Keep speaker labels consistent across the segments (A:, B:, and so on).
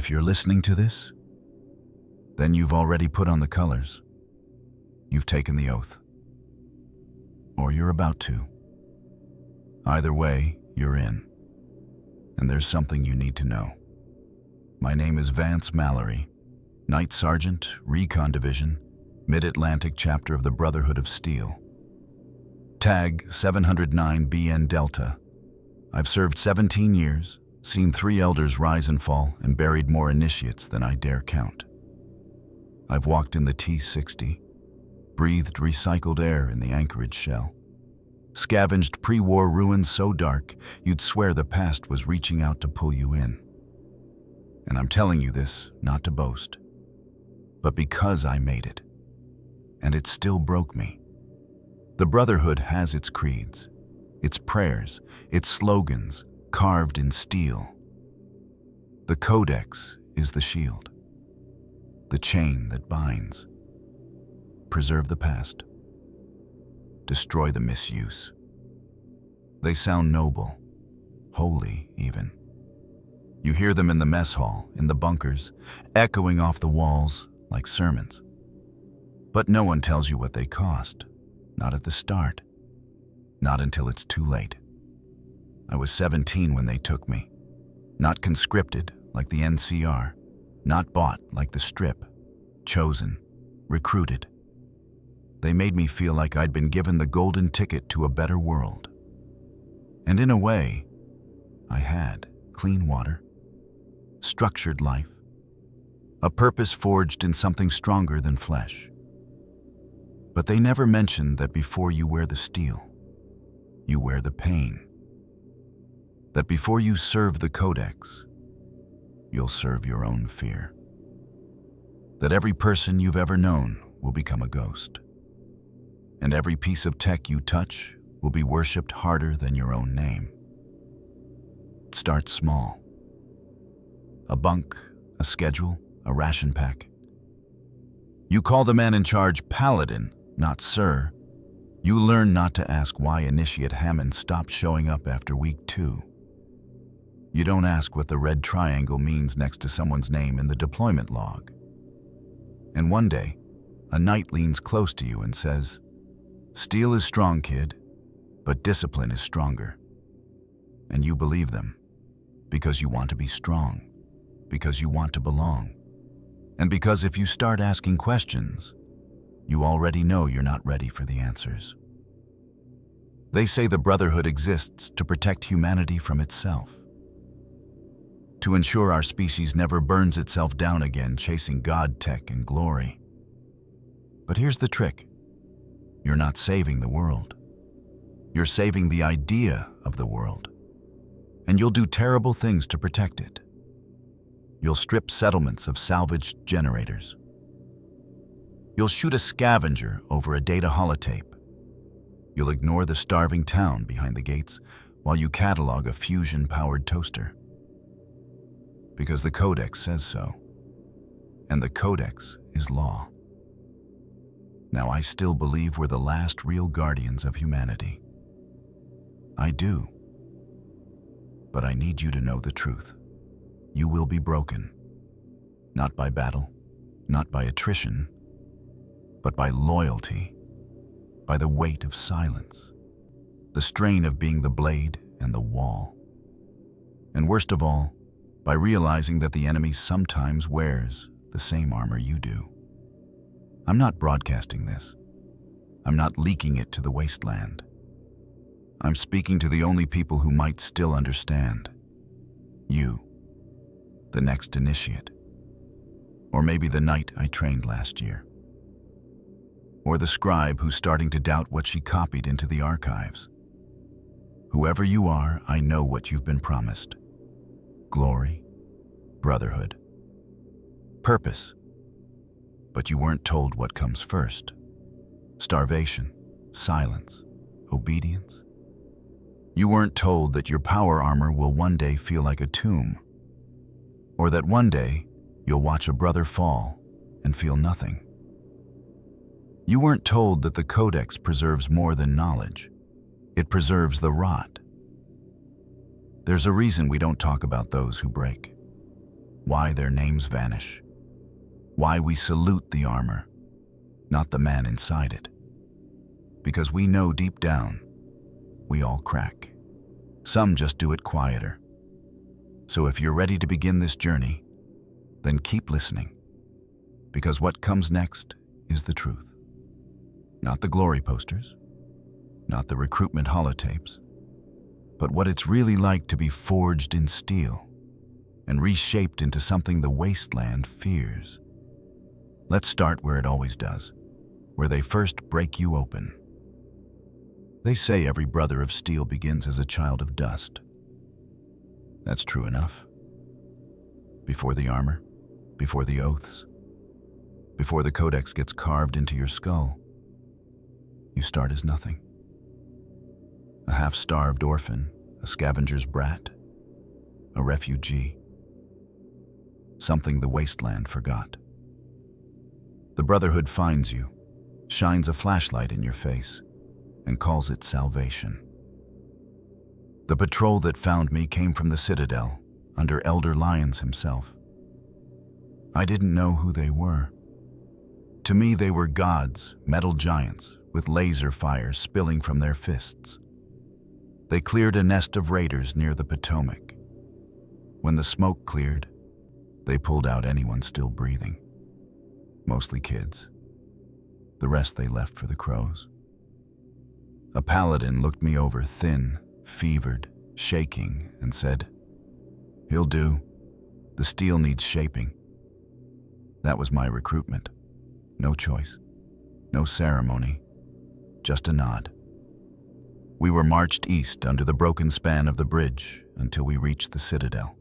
A: If you're listening to this, then you've already put on the colors. You've taken the oath. Or you're about to. Either way, you're in. And there's something you need to know. My name is Vance Mallory, Night Sergeant, Recon Division, Mid-Atlantic Chapter of the Brotherhood of Steel. Tag 709BN Delta. I've served 17 years, seen 3 elders rise and fall, and buried more initiates than I dare count. I've walked in the T-60, breathed recycled air in the Anchorage shell, scavenged pre-war ruins so dark you'd swear the past was reaching out to pull you in. And I'm telling you this not to boast, but because I made it. And it still broke me. The Brotherhood has its creeds, its prayers, its slogans, carved in steel. The Codex is the shield, the chain that binds. Preserve the past. Destroy the misuse. They sound noble, holy even. You hear them in the mess hall, in the bunkers, echoing off the walls like sermons. But no one tells you what they cost, not at the start, not until it's too late. I was 17 when they took me, not conscripted like the NCR, not bought like the Strip, chosen, recruited. They made me feel like I'd been given the golden ticket to a better world. And in a way, I had clean water, structured life, a purpose forged in something stronger than flesh. But they never mentioned that before you wear the steel, you wear the pain. That before you serve the Codex, you'll serve your own fear. That every person you've ever known will become a ghost. And every piece of tech you touch will be worshipped harder than your own name. It starts small. A bunk, a schedule, a ration pack. You call the man in charge Paladin, not Sir. You learn not to ask why Initiate Hammond stopped showing up after week 2. You don't ask what the red triangle means next to someone's name in the deployment log. And one day, a knight leans close to you and says, "Steel is strong, kid, but discipline is stronger." And you believe them, because you want to be strong, because you want to belong, and because if you start asking questions, you already know you're not ready for the answers. They say the Brotherhood exists to protect humanity from itself, to ensure our species never burns itself down again chasing God, tech, and glory. But here's the trick. You're not saving the world. You're saving the idea of the world. And you'll do terrible things to protect it. You'll strip settlements of salvaged generators. You'll shoot a scavenger over a data holotape. You'll ignore the starving town behind the gates while you catalog a fusion-powered toaster. Because the Codex says so. And the Codex is law. Now, I still believe we're the last real guardians of humanity. I do. But I need you to know the truth. You will be broken. Not by battle, not by attrition, but by loyalty, by the weight of silence, the strain of being the blade and the wall. And worst of all, by realizing that the enemy sometimes wears the same armor you do. I'm not broadcasting this. I'm not leaking it to the wasteland. I'm speaking to the only people who might still understand. You, the next initiate. Or maybe the knight I trained last year. Or the scribe who's starting to doubt what she copied into the archives. Whoever you are, I know what you've been promised. Glory, brotherhood, purpose. But you weren't told what comes first. Starvation, silence, obedience. You weren't told that your power armor will one day feel like a tomb, or that one day you'll watch a brother fall and feel nothing. You weren't told that the Codex preserves more than knowledge. It preserves the rot. There's a reason we don't talk about those who break. why their names vanish, why we salute the armor, not the man inside it. Because we know deep down, we all crack. Some just do it quieter. So if you're ready to begin this journey, then keep listening. Because what comes next is the truth. Not the glory posters, not the recruitment holotapes, but what it's really like to be forged in steel and reshaped into something the wasteland fears. Let's start where it always does, where they first break you open. They say every brother of steel begins as a child of dust. That's true enough. Before the armor, before the oaths, before the Codex gets carved into your skull, you start as nothing. A half-starved orphan, a scavenger's brat, a refugee. Something the wasteland forgot. The Brotherhood finds you, shines a flashlight in your face, and calls it salvation. The patrol that found me came from the Citadel, under Elder Lyons himself. I didn't know who they were. To me, they were gods, metal giants, with laser fire spilling from their fists. They cleared a nest of raiders near the Potomac. When the smoke cleared, they pulled out anyone still breathing. Mostly kids. The rest they left for the crows. A paladin looked me over, thin, fevered, shaking, and said, "He'll do. The steel needs shaping." That was my recruitment. No choice. No ceremony. Just a nod. We were marched east under the broken span of the bridge until we reached the Citadel.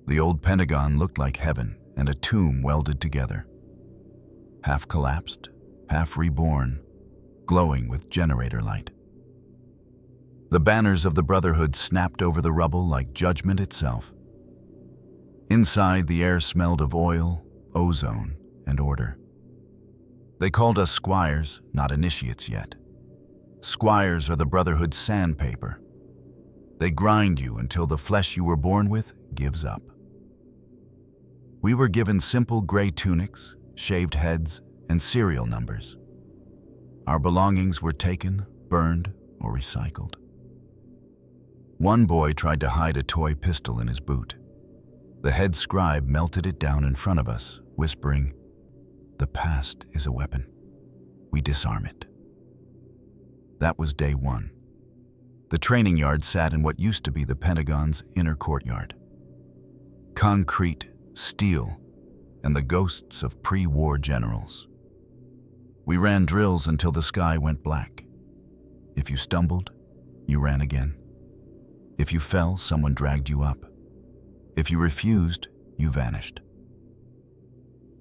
A: The old Pentagon looked like heaven and a tomb welded together. Half collapsed, half reborn, glowing with generator light. The banners of the Brotherhood snapped over the rubble like judgment itself. Inside, the air smelled of oil, ozone, and order. They called us squires, not initiates yet. Squires are the Brotherhood's sandpaper. They grind you until the flesh you were born with gives up. We were given simple gray tunics, shaved heads, and serial numbers. Our belongings were taken, burned, or recycled. One boy tried to hide a toy pistol in his boot. The head scribe melted it down in front of us, whispering, "The past is a weapon. We disarm it." That was day one. The training yard sat in what used to be the Pentagon's inner courtyard. Concrete, steel, and the ghosts of pre-war generals. We ran drills until the sky went black. If you stumbled, you ran again. If you fell, someone dragged you up. If you refused, you vanished.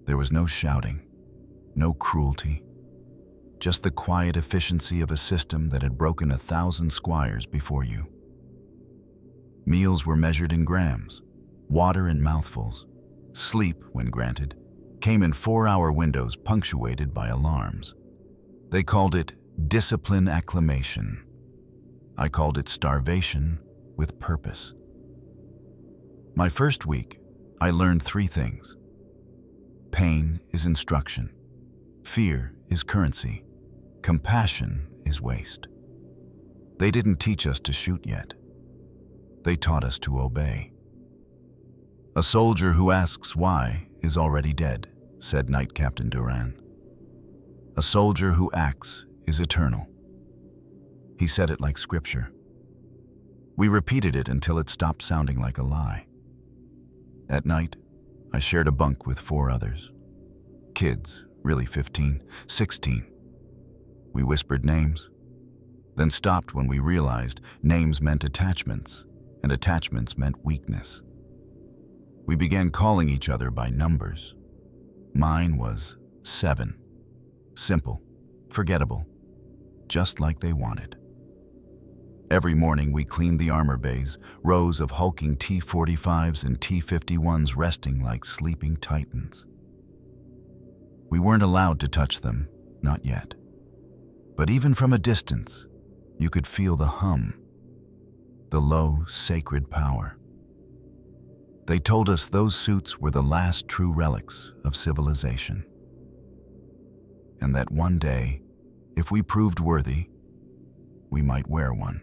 A: There was no shouting, no cruelty, just the quiet efficiency of a system that had broken 1,000 squires before you. Meals were measured in grams, water in mouthfuls. Sleep, when granted, came in 4-hour windows punctuated by alarms. They called it discipline acclimation. I called it starvation with purpose. My first week, I learned 3 things. Pain is instruction. Fear is currency. Compassion is waste. They didn't teach us to shoot yet. They taught us to obey. "A soldier who asks why is already dead," said Knight Captain Duran. "A soldier who acts is eternal." He said it like scripture. We repeated it until it stopped sounding like a lie. At night, I shared a bunk with 4 others. Kids, really 15, 16. We whispered names, then stopped when we realized names meant attachments, and attachments meant weakness. We began calling each other by numbers. Mine was 7. Simple, forgettable, just like they wanted. Every morning we cleaned the armor bays, rows of hulking T-45s and T-51s resting like sleeping titans. We weren't allowed to touch them, not yet. But even from a distance, you could feel the hum, the low, sacred power. They told us those suits were the last true relics of civilization, and that one day, if we proved worthy, we might wear one.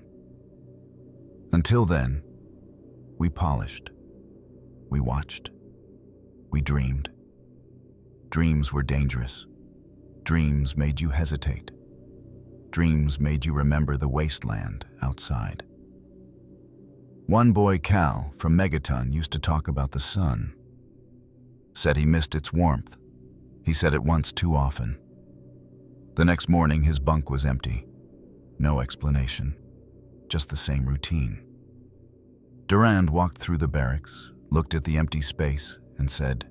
A: Until then, we polished, we watched, we dreamed. Dreams were dangerous. Dreams made you hesitate. Dreams made you remember the wasteland outside. One boy, Cal, from Megaton, used to talk about the sun. Said he missed its warmth. He said it once too often. The next morning, his bunk was empty. No explanation, just the same routine. Durand walked through the barracks, looked at the empty space, and said,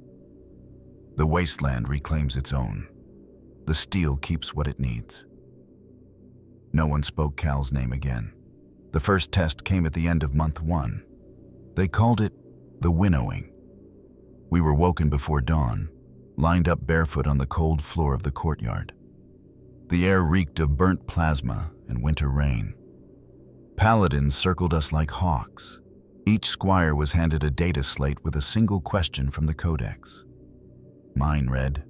A: "The wasteland reclaims its own. The steel keeps what it needs." No one spoke Cal's name again. The first test came at the end of month 1. They called it the winnowing. We were woken before dawn, lined up barefoot on the cold floor of the courtyard. The air reeked of burnt plasma and winter rain. Paladins circled us like hawks. Each squire was handed a data slate with a single question from the Codex. Mine read,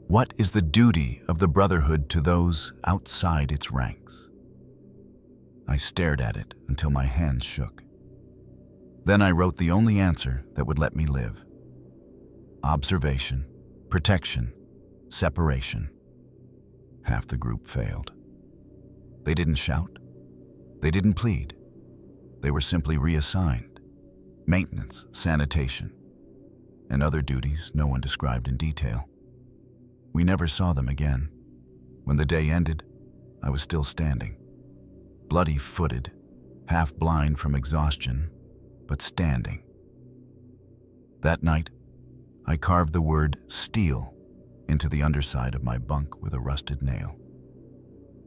A: "What is the duty of the Brotherhood to those outside its ranks?" I stared at it until my hands shook. Then I wrote the only answer that would let me live. Observation, protection, separation. Half the group failed. They didn't shout. They didn't plead. They were simply reassigned. Maintenance, sanitation, and other duties no one described in detail. We never saw them again. When the day ended, I was still standing, bloody-footed, half-blind from exhaustion, but standing. That night, I carved the word "steel" into the underside of my bunk with a rusted nail.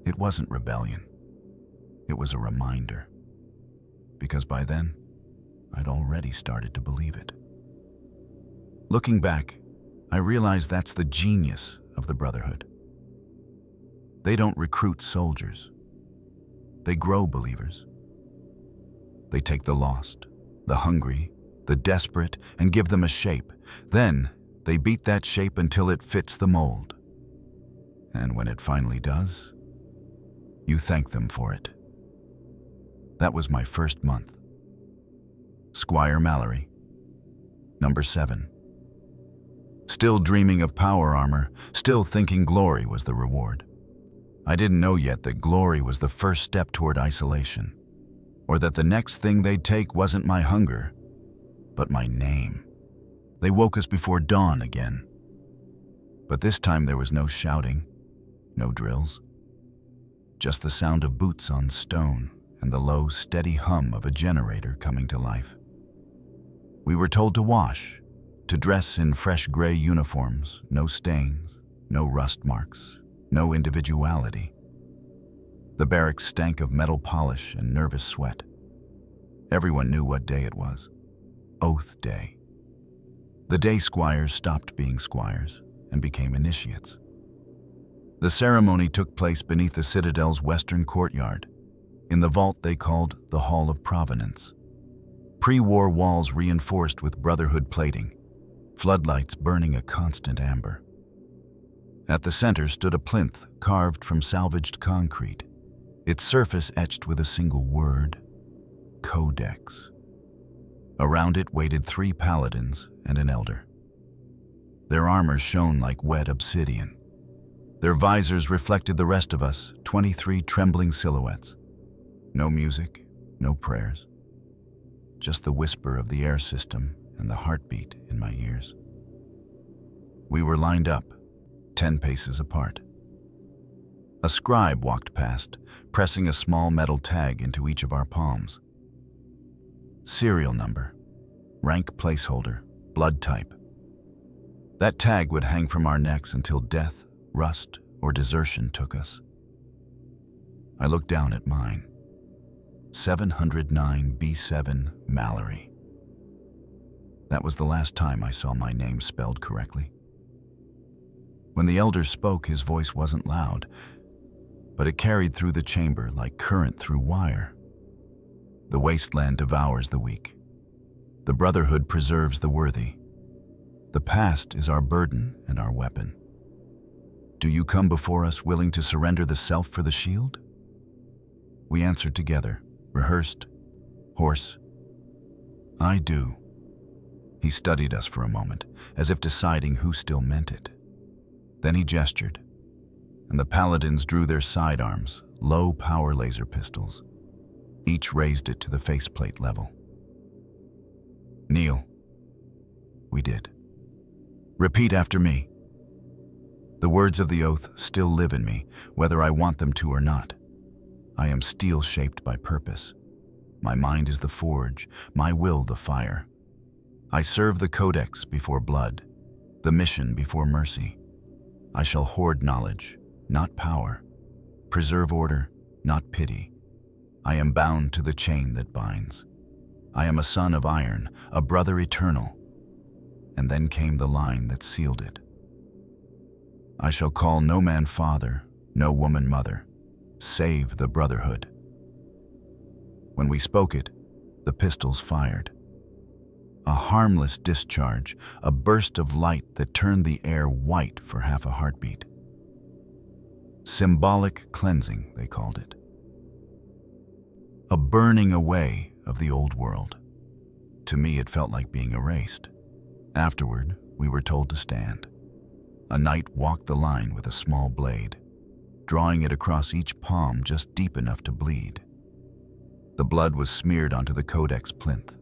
A: It wasn't rebellion. It was a reminder. Because by then, I'd already started to believe it. Looking back, I realize that's the genius of the Brotherhood. They don't recruit soldiers. They grow believers. They take the lost, the hungry, the desperate, and give them a shape. Then, they beat that shape until it fits the mold. And when it finally does, you thank them for it. That was my first month. Squire Mallory, number 7. Still dreaming of power armor, still thinking glory was the reward. I didn't know yet that glory was the first step toward isolation, or that the next thing they'd take wasn't my hunger, but my name. They woke us before dawn again. But this time there was no shouting, no drills, just the sound of boots on stone and the low, steady hum of a generator coming to life. We were told to wash, to dress in fresh gray uniforms, no stains, no rust marks, no individuality. The barracks stank of metal polish and nervous sweat. Everyone knew what day it was. Oath Day. The day squires stopped being squires and became initiates. The ceremony took place beneath the Citadel's western courtyard, in the vault they called the Hall of Provenance. Pre-war walls reinforced with Brotherhood plating, floodlights burning a constant amber. At the center stood a plinth carved from salvaged concrete, its surface etched with a single word, Codex. Around it waited 3 paladins and an elder. Their armor shone like wet obsidian. Their visors reflected the rest of us, 23 trembling silhouettes. No music, no prayers. Just the whisper of the air system and the heartbeat in my ears. We were lined up, 10 paces apart. A scribe walked past, pressing a small metal tag into each of our palms. Serial number, rank placeholder, blood type. That tag would hang from our necks until death, rust, or desertion took us. I looked down at mine. 709 B7 Mallory. That was the last time I saw my name spelled correctly. When the elder spoke, his voice wasn't loud, but it carried through the chamber like current through wire. The wasteland devours the weak. The Brotherhood preserves the worthy. The past is our burden and our weapon. Do you come before us willing to surrender the self for the shield? We answered together, rehearsed, hoarse. I do. He studied us for a moment, as if deciding who still meant it. Then he gestured, and the paladins drew their sidearms, low-power laser pistols. Each raised it to the faceplate level. Kneel. We did. Repeat after me. The words of the oath still live in me, whether I want them to or not. I am steel shaped by purpose. My mind is the forge, my will the fire. I serve the Codex before blood, the mission before mercy. I shall hoard knowledge, not power. Preserve order, not pity. I am bound to the chain that binds. I am a son of iron, a brother eternal. And then came the line that sealed it. I shall call no man father, no woman mother. Save the Brotherhood. When we spoke it, the pistols fired. A harmless discharge, a burst of light that turned the air white for half a heartbeat. Symbolic cleansing, they called it. A burning away of the old world. To me, it felt like being erased. Afterward, we were told to stand. A knight walked the line with a small blade, drawing it across each palm just deep enough to bleed. The blood was smeared onto the Codex plinth.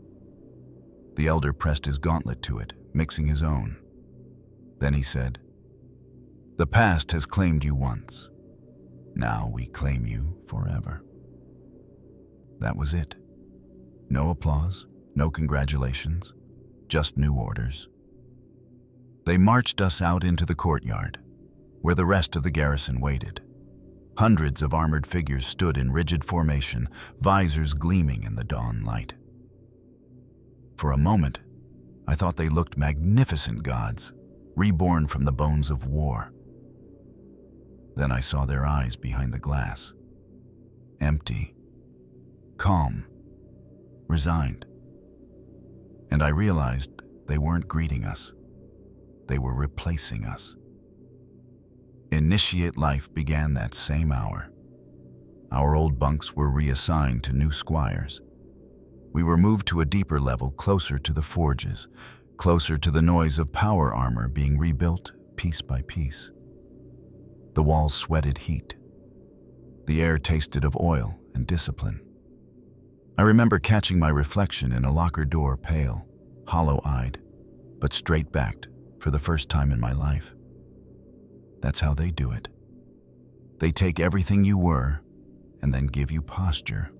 A: The elder pressed his gauntlet to it, mixing his own. Then he said, "The past has claimed you once. Now we claim you forever." That was it. No applause, no congratulations, just new orders. They marched us out into the courtyard, where the rest of the garrison waited. Hundreds of armored figures stood in rigid formation, visors gleaming in the dawn light. For a moment, I thought they looked magnificent gods, reborn from the bones of war. Then I saw their eyes behind the glass. Empty, calm, resigned. And I realized they weren't greeting us. They were replacing us. Initiate life began that same hour. Our old bunks were reassigned to new squires. We were moved to a deeper level, closer to the forges, closer to the noise of power armor being rebuilt piece by piece. The walls sweated heat. The air tasted of oil and discipline. I remember catching my reflection in a locker door, pale, hollow-eyed, but straight-backed for the first time in my life. That's how they do it. They take everything you were and then give you posture.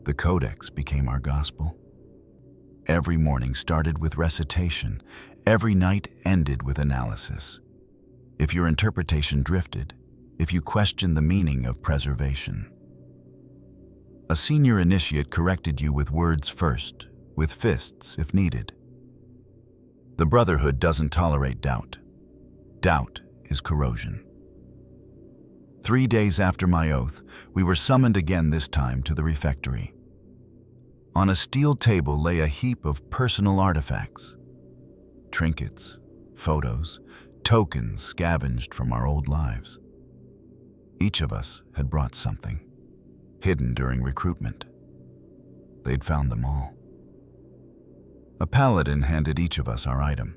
A: The Codex became our gospel. Every morning started with recitation. Every night ended with analysis. If your interpretation drifted, if you questioned the meaning of preservation. A senior initiate corrected you with words first, with fists if needed. The Brotherhood doesn't tolerate doubt. Doubt is corrosion. 3 days after my oath, we were summoned again, this time to the refectory. On a steel table lay a heap of personal artifacts. Trinkets, photos, tokens scavenged from our old lives. Each of us had brought something, hidden during recruitment. They'd found them all. A paladin handed each of us our item.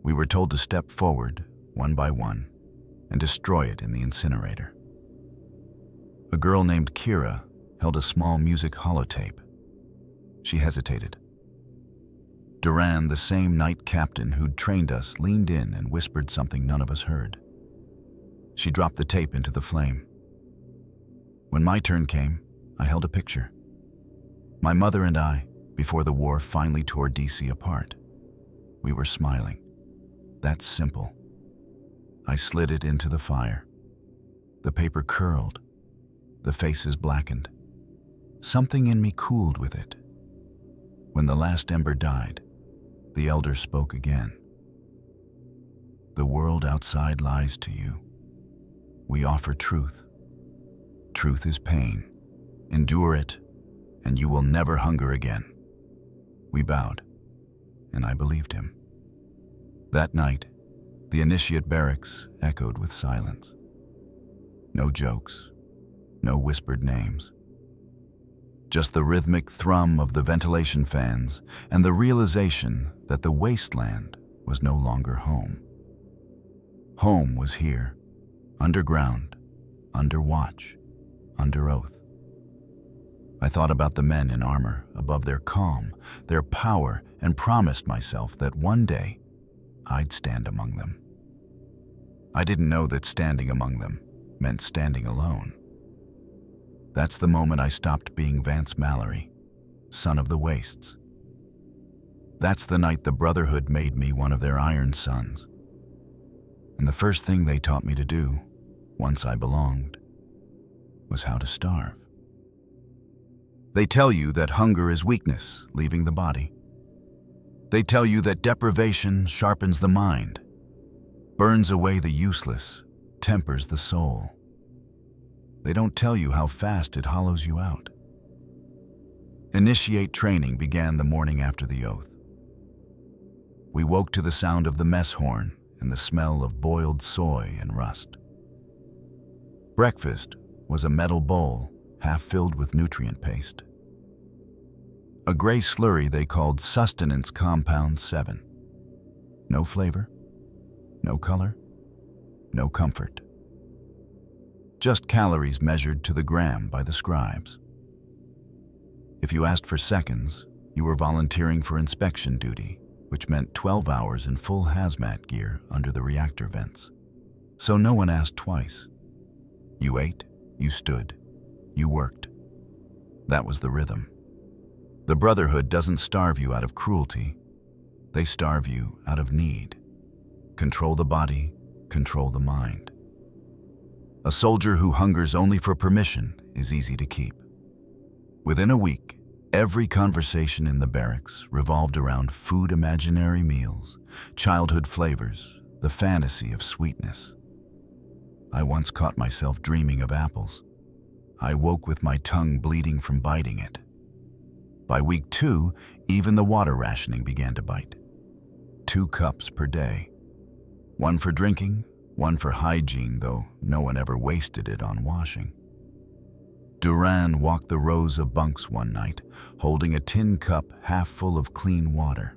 A: We were told to step forward, one by one, and destroy it in the incinerator. A girl named Kira held a small music holotape. She hesitated. Duran, the same knight captain who'd trained us, leaned in and whispered something none of us heard. She dropped the tape into the flame. When my turn came, I held a picture. My mother and I, before the war finally tore DC apart. We were smiling. That's simple. I slid it into the fire. The paper curled. The faces blackened. Something in me cooled with it. When the last ember died, the elder spoke again. The world outside lies to you. We offer truth. Truth is pain. Endure it, and you will never hunger again. We bowed, and I believed him. That night, the initiate barracks echoed with silence. No jokes, no whispered names. Just the rhythmic thrum of the ventilation fans and the realization that the wasteland was no longer home. Home was here, underground, under watch, under oath. I thought about the men in armor above their calm, their power, and promised myself that one day I'd stand among them. I didn't know that standing among them meant standing alone. That's the moment I stopped being Vance Mallory, son of the wastes. That's the night the Brotherhood made me one of their iron sons. And the first thing they taught me to do, once I belonged, was how to starve. They tell you that hunger is weakness, leaving the body. They tell you that deprivation sharpens the mind, burns away the useless, tempers the soul. They don't tell you how fast it hollows you out. Initiate training began the morning after the oath. We woke to the sound of the mess horn and the smell of boiled soy and rust. Breakfast was a metal bowl half filled with nutrient paste. A gray slurry they called Sustenance Compound 7. No flavor, no color, no comfort. Just calories measured to the gram by the scribes. If you asked for seconds, you were volunteering for inspection duty, which meant 12 hours in full hazmat gear under the reactor vents. So no one asked twice. You ate, you stood, you worked. That was the rhythm. The Brotherhood doesn't starve you out of cruelty. They starve you out of need. Control the body, control the mind. A soldier who hungers only for permission is easy to keep. Within a week, every conversation in the barracks revolved around food imaginary meals, childhood flavors, the fantasy of sweetness. I once caught myself dreaming of apples. I woke with my tongue bleeding from biting it. By week 2, even the water rationing began to bite. 2 cups per day. 1 for drinking, 1 for hygiene, though no one ever wasted it on washing. Duran walked the rows of bunks one night, holding a tin cup half full of clean water.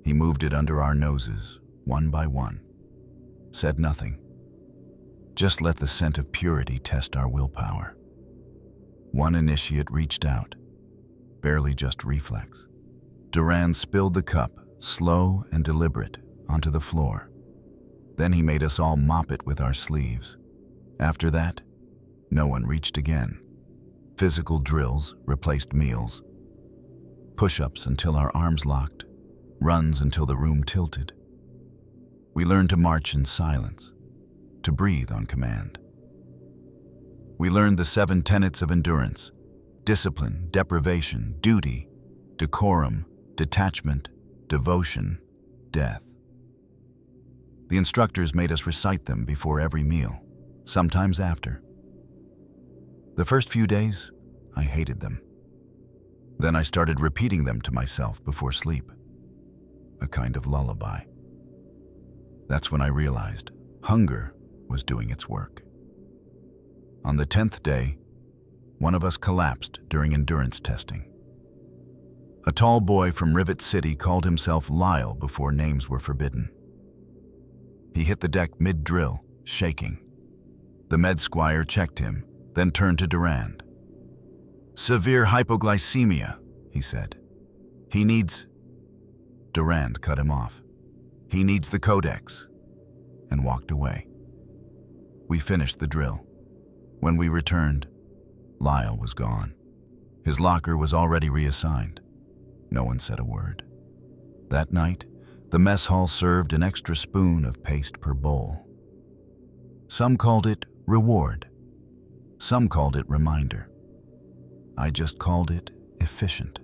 A: He moved it under our noses, one by one. Said nothing. Just let the scent of purity test our willpower. One initiate reached out. Barely just reflex. Duran spilled the cup, slow and deliberate, onto the floor. Then he made us all mop it with our sleeves. After that, no one reached again. Physical drills replaced meals. Push-ups until our arms locked. Runs until the room tilted. We learned to march in silence, to breathe on command. We learned the 7 tenets of endurance: discipline, deprivation, duty, decorum, detachment, devotion, death. The instructors made us recite them before every meal, sometimes after. The first few days, I hated them. Then I started repeating them to myself before sleep, a kind of lullaby. That's when I realized hunger was doing its work. On the 10th day, one of us collapsed during endurance testing. A tall boy from Rivet City called himself Lyle before names were forbidden. He hit the deck mid-drill, shaking. The med Squire checked him, then turned to Durand. "Severe hypoglycemia," he said. "He needs..." Durand cut him off. "He needs the Codex," and walked away. We finished the drill. When we returned, Lyle was gone. His locker was already reassigned. No one said a word. That night, the mess hall served an extra spoon of paste per bowl. Some called it reward. Some called it reminder. I just called it efficient.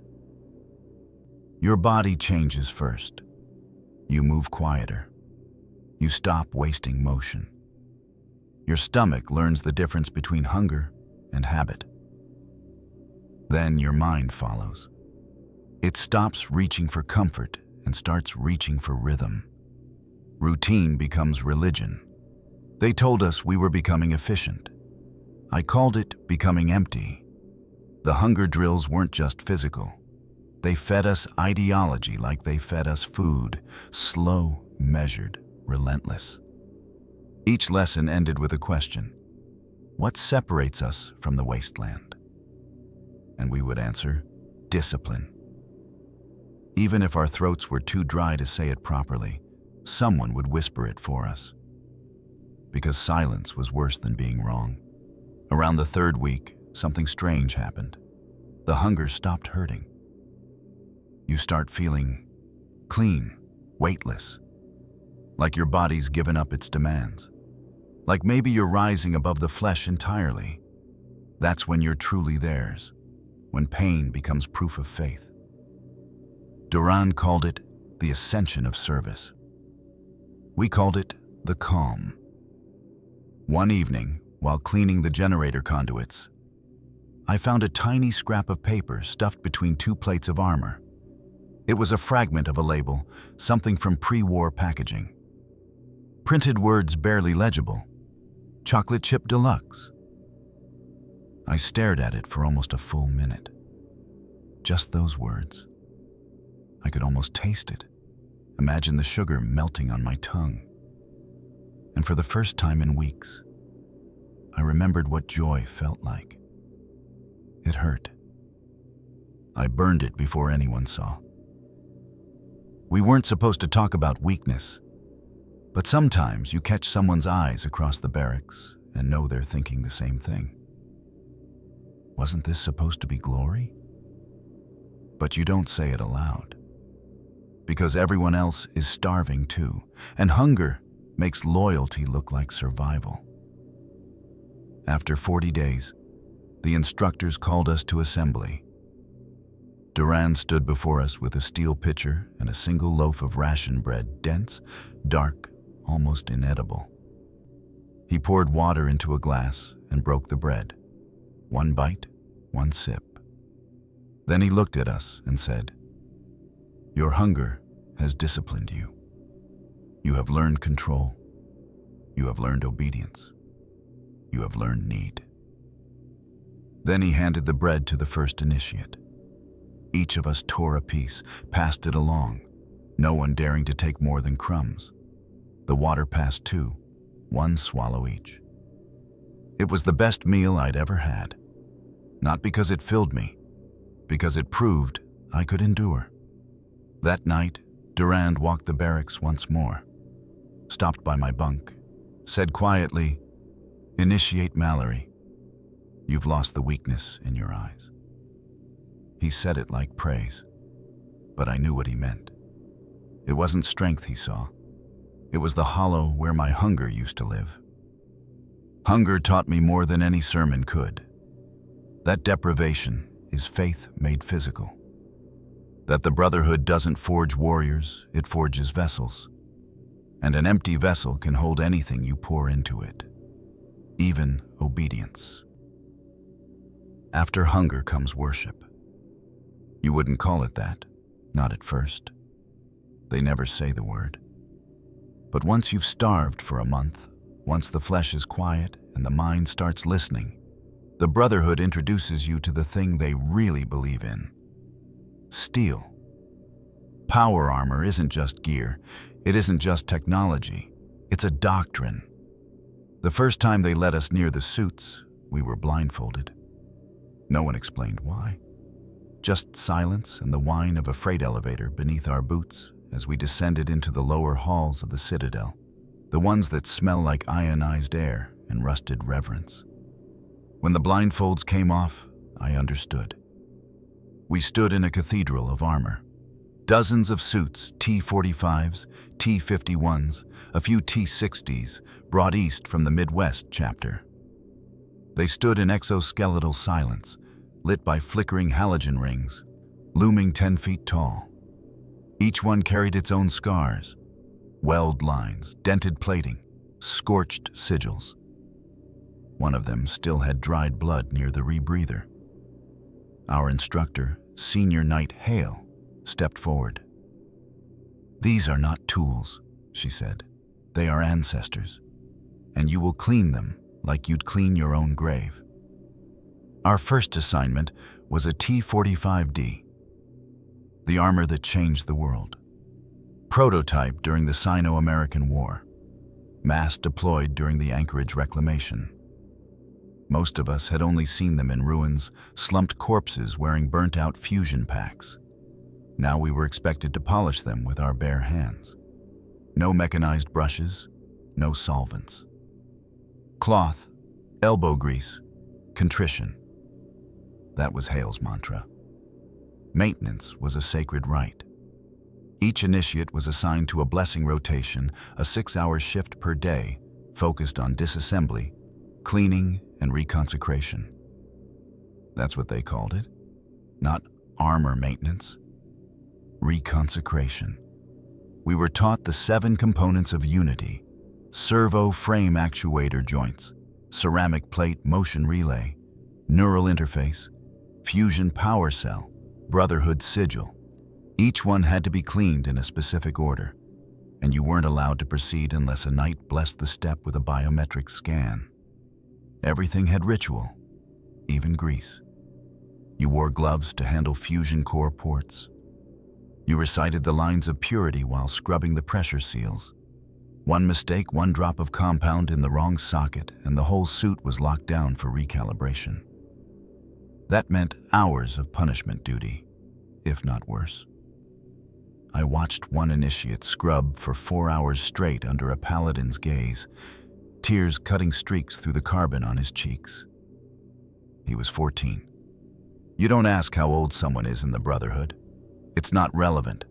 A: Your body changes first. You move quieter. You stop wasting motion. Your stomach learns the difference between hunger and habit. Then your mind follows. It stops reaching for comfort and starts reaching for rhythm. Routine becomes religion. They told us we were becoming efficient. I called it becoming empty. The hunger drills weren't just physical. They fed us ideology like they fed us food, slow, measured, relentless. Each lesson ended with a question: what separates us from the wasteland? And we would answer, discipline. Even if our throats were too dry to say it properly, someone would whisper it for us. Because silence was worse than being wrong. Around the third week, something strange happened. The hunger stopped hurting. You start feeling clean, weightless, like your body's given up its demands. Like maybe you're rising above the flesh entirely. That's when you're truly theirs, when pain becomes proof of faith. Duran called it the ascension of service. We called it the calm. One evening, while cleaning the generator conduits, I found a tiny scrap of paper stuffed between two plates of armor. It was a fragment of a label, something from pre-war packaging. Printed words barely legible. Chocolate chip deluxe. I stared at it for almost a full minute. Just those words. I could almost taste it. Imagine the sugar melting on my tongue. And for the first time in weeks, I remembered what joy felt like. It hurt. I burned it before anyone saw. We weren't supposed to talk about weakness, but sometimes you catch someone's eyes across the barracks and know they're thinking the same thing. Wasn't this supposed to be glory? But you don't say it aloud. Because everyone else is starving too, and hunger makes loyalty look like survival. After 40 days, the instructors called us to assembly. Duran stood before us with a steel pitcher and a single loaf of ration bread, dense, dark, almost inedible. He poured water into a glass and broke the bread. One bite, one sip. Then he looked at us and said, "Your hunger has disciplined you. You have learned control. You have learned obedience. You have learned need." Then he handed the bread to the first initiate. Each of us tore a piece, passed it along, no one daring to take more than crumbs. The water passed too, one swallow each. It was the best meal I'd ever had. Not because it filled me, because it proved I could endure. That night, Durand walked the barracks once more, stopped by my bunk, said quietly, "Initiate Mallory. You've lost the weakness in your eyes." He said it like praise, but I knew what he meant. It wasn't strength he saw. It was the hollow where my hunger used to live. Hunger taught me more than any sermon could. That deprivation is faith made physical. That the Brotherhood doesn't forge warriors, it forges vessels. And an empty vessel can hold anything you pour into it, even obedience. After hunger comes worship. You wouldn't call it that, not at first. They never say the word. But once you've starved for a month, once the flesh is quiet and the mind starts listening, the Brotherhood introduces you to the thing they really believe in: steel. Power armor isn't just gear. It isn't just technology. It's a doctrine. The first time they let us near the suits, we were blindfolded. No one explained why. Just silence and the whine of a freight elevator beneath our boots as we descended into the lower halls of the Citadel, the ones that smell like ionized air and rusted reverence. When the blindfolds came off, I understood. We stood in a cathedral of armor. Dozens of suits, T-45s, T-51s, a few T-60s, brought east from the Midwest chapter. They stood in exoskeletal silence, lit by flickering halogen rings, looming 10 feet tall. Each one carried its own scars, weld lines, dented plating, scorched sigils. One of them still had dried blood near the rebreather. Our instructor, Senior Knight Hale, stepped forward. "These are not tools," she said. "They are ancestors, and you will clean them like you'd clean your own grave." Our first assignment was a T-45d, the armor that changed the world. Prototype during the Sino-American War, mass deployed during the Anchorage Reclamation. Most of us had only seen them in ruins, slumped corpses wearing burnt-out fusion packs. Now we were expected to polish them with our bare hands. No mechanized brushes, no solvents. Cloth, elbow grease, contrition. That was Hale's mantra. Maintenance was a sacred rite. Each initiate was assigned to a blessing rotation, a 6-hour shift per day, focused on disassembly, cleaning, and reconsecration. That's what they called it. Not armor maintenance. Reconsecration. We were taught the 7 components of unity: servo frame actuator joints, ceramic plate motion relay, neural interface, fusion power cell, Brotherhood sigil. Each one had to be cleaned in a specific order, and you weren't allowed to proceed unless a knight blessed the step with a biometric scan. Everything had ritual, even grease. You wore gloves to handle fusion core ports. You recited the lines of purity while scrubbing the pressure seals. One mistake, one drop of compound in the wrong socket, and the whole suit was locked down for recalibration. That meant hours of punishment duty, if not worse. I watched one initiate scrub for 4 hours straight under a paladin's gaze, tears cutting streaks through the carbon on his cheeks. He was 14. You don't ask how old someone is in the Brotherhood. It's not relevant.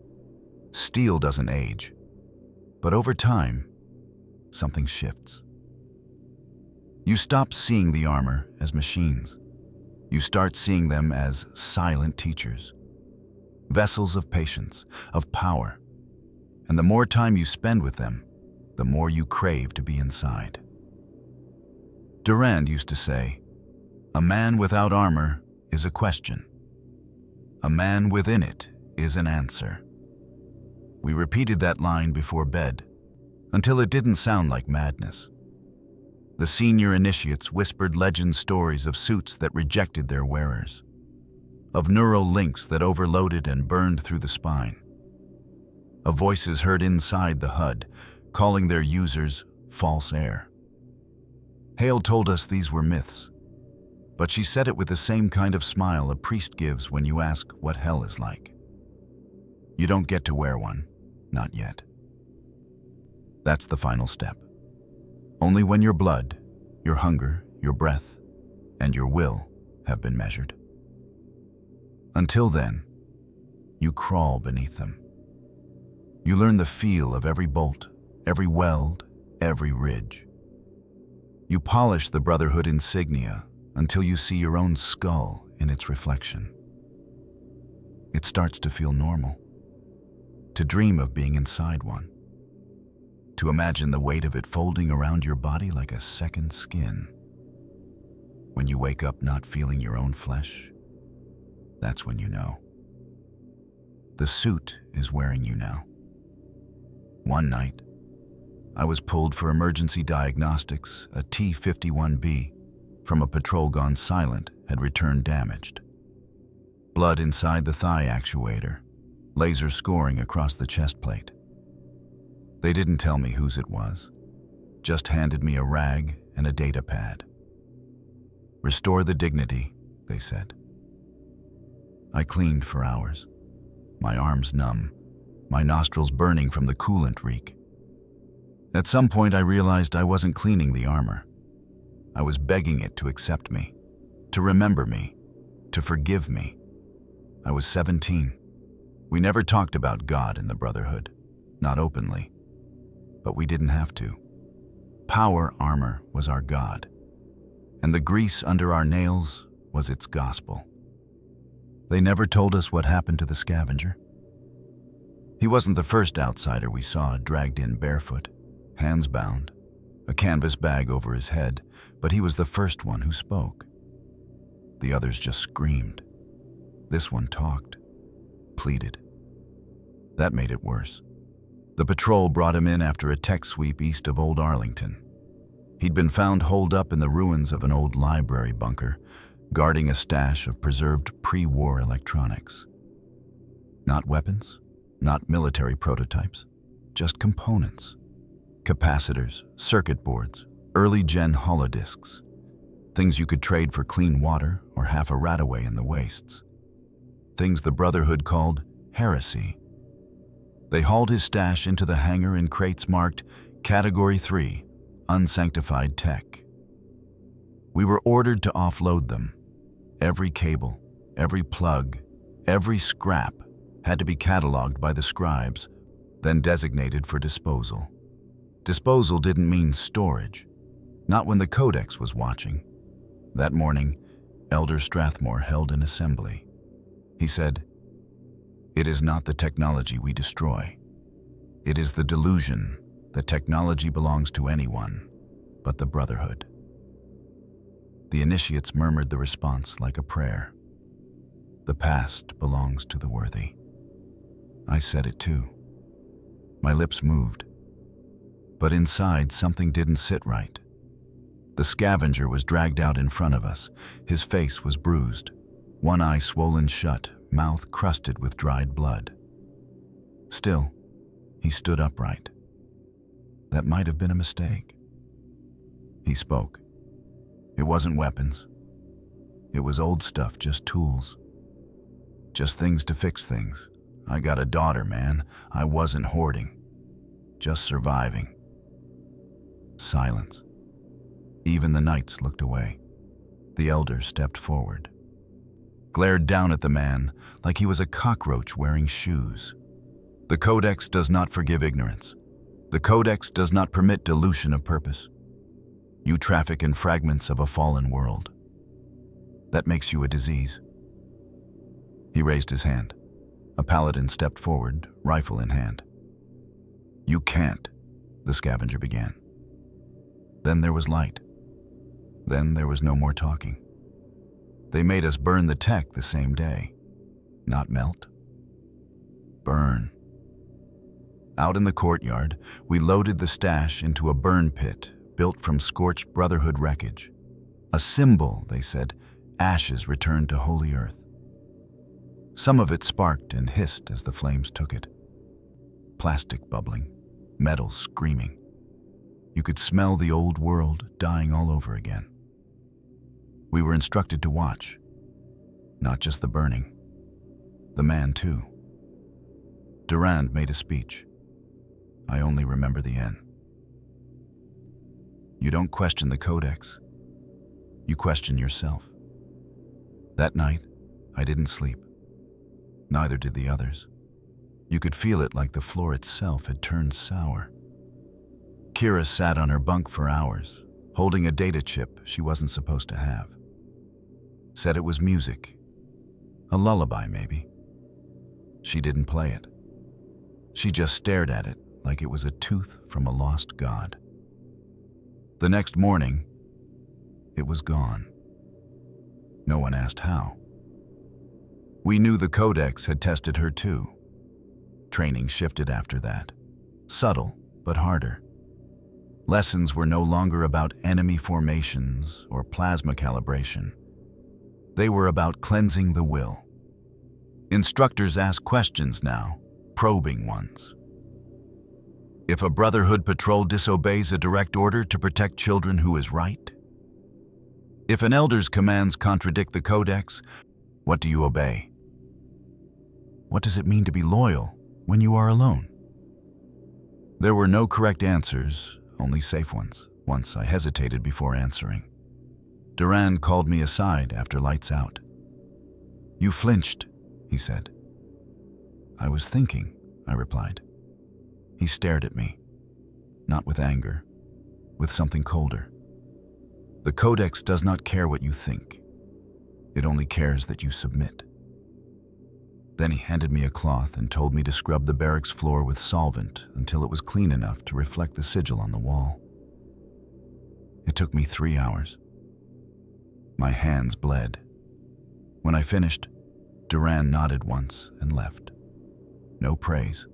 A: Steel doesn't age. But over time, something shifts. You stop seeing the armor as machines. You start seeing them as silent teachers, vessels of patience, of power. And the more time you spend with them, the more you crave to be inside. Durand used to say, "A man without armor is a question. A man within it is an answer." We repeated that line before bed, until it didn't sound like madness. The senior initiates whispered legend stories of suits that rejected their wearers, of neural links that overloaded and burned through the spine, of voices heard inside the HUD, calling their users false air. Hale told us these were myths, but she said it with the same kind of smile a priest gives when you ask what hell is like. You don't get to wear one, not yet. That's the final step. Only when your blood, your hunger, your breath, and your will have been measured. Until then, you crawl beneath them. You learn the feel of every bolt, every weld, every ridge. You polish the Brotherhood insignia until you see your own skull in its reflection. It starts to feel normal, to dream of being inside one, to imagine the weight of it folding around your body like a second skin. When you wake up not feeling your own flesh, that's when you know. The suit is wearing you now. One night, I was pulled for emergency diagnostics. A T-51B from a patrol gone silent had returned damaged. Blood inside the thigh actuator, laser scoring across the chest plate. They didn't tell me whose it was, just handed me a rag and a data pad. "Restore the dignity," they said. I cleaned for hours, my arms numb, my nostrils burning from the coolant reek. At some point I realized I wasn't cleaning the armor. I was begging it to accept me, to remember me, to forgive me. I was 17. We never talked about God in the Brotherhood, not openly. But we didn't have to. Power armor was our God, and the grease under our nails was its gospel. They never told us what happened to the scavenger. He wasn't the first outsider we saw dragged in barefoot, hands bound, a canvas bag over his head, but he was the first one who spoke. The others just screamed. This one talked, pleaded, That made it worse. The patrol brought him in after a tech sweep east of Old Arlington. He'd been found holed up in the ruins of an old library bunker, guarding a stash of preserved pre-war electronics. Not weapons, not military prototypes, just components. Capacitors, circuit boards, early-gen holodisks. Things you could trade for clean water or half a rataway in the wastes. Things the Brotherhood called heresy. They hauled his stash into the hangar in crates marked Category 3, Unsanctified Tech. We were ordered to offload them. Every cable, every plug, every scrap had to be cataloged by the scribes, then designated for disposal. Disposal didn't mean storage, not when the Codex was watching. That morning, Elder Strathmore held an assembly. He said, "It is not the technology we destroy. It is the delusion that technology belongs to anyone but the Brotherhood." The initiates murmured the response like a prayer. "The past belongs to the worthy." I said it too. My lips moved. But inside, something didn't sit right. The scavenger was dragged out in front of us. His face was bruised, one eye swollen shut, mouth crusted with dried blood. Still, he stood upright. That might have been a mistake. He spoke. It wasn't weapons. It was old stuff, just tools. Just things to fix things. I got a daughter, man. I wasn't hoarding. Just surviving. Silence. Even the knights looked away. The elder stepped forward. Glared down at the man like he was a cockroach wearing shoes. The Codex does not forgive ignorance. The Codex does not permit dilution of purpose. You traffic in fragments of a fallen world. That makes you a disease. He raised his hand. A paladin stepped forward, rifle in hand. "You can't," the scavenger began. Then there was light. Then there was no more talking. They made us burn the tech the same day. Not melt. Burn. Out in the courtyard, we loaded the stash into a burn pit built from scorched Brotherhood wreckage. A symbol, they said, ashes returned to holy earth. Some of it sparked and hissed as the flames took it. Plastic bubbling, metal screaming. You could smell the old world dying all over again. We were instructed to watch. Not just the burning. The man, too. Durand made a speech. I only remember the end. You don't question the Codex. You question yourself. That night, I didn't sleep. Neither did the others. You could feel it like the floor itself had turned sour. Kira sat on her bunk for hours, holding a data chip she wasn't supposed to have. Said it was music. A lullaby, maybe. She didn't play it. She just stared at it like it was a tooth from a lost god. The next morning, it was gone. No one asked how. We knew the Codex had tested her too. Training shifted after that. Subtle, but harder. Lessons were no longer about enemy formations or plasma calibration. They were about cleansing the will. Instructors ask questions now, probing ones. If a Brotherhood patrol disobeys a direct order to protect children, who is right? If an elder's commands contradict the Codex, what do you obey? What does it mean to be loyal when you are alone? There were no correct answers, only safe ones. Once I hesitated before answering. Durand called me aside after lights out. "You flinched," he said. "I was thinking," I replied. He stared at me, not with anger, with something colder. The Codex does not care what you think. It only cares that you submit. Then he handed me a cloth and told me to scrub the barracks floor with solvent until it was clean enough to reflect the sigil on the wall. It took me 3 hours. My hands bled. When I finished, Durand nodded once and left. No praise,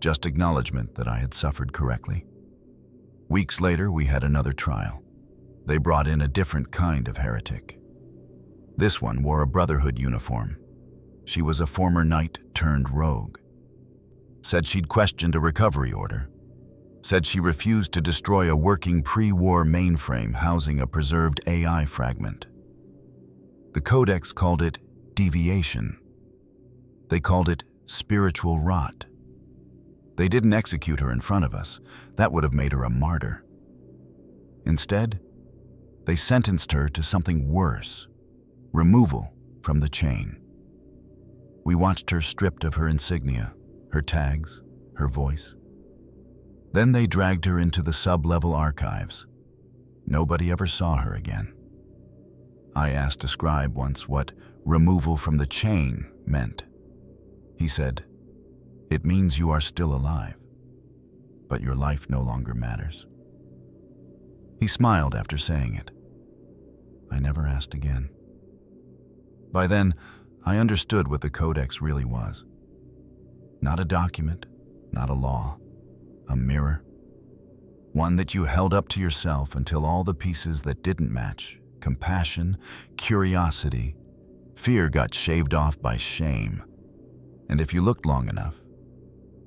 A: just acknowledgement that I had suffered correctly. Weeks later, we had another trial. They brought in a different kind of heretic. This one wore a Brotherhood uniform. She was a former knight turned rogue. Said she'd questioned a recovery order. Said she refused to destroy a working pre-war mainframe housing a preserved AI fragment. The Codex called it deviation. They called it spiritual rot. They didn't execute her in front of us. That would have made her a martyr. Instead, they sentenced her to something worse: removal from the chain. We watched her stripped of her insignia, her tags, her voice. Then they dragged her into the sub-level archives. Nobody ever saw her again. I asked a scribe once what removal from the chain meant. He said, "It means you are still alive, but your life no longer matters." He smiled after saying it. I never asked again. By then, I understood what the Codex really was. Not a document, not a law, a mirror. One that you held up to yourself until all the pieces that didn't match, compassion, curiosity, fear, got shaved off by shame. And if you looked long enough,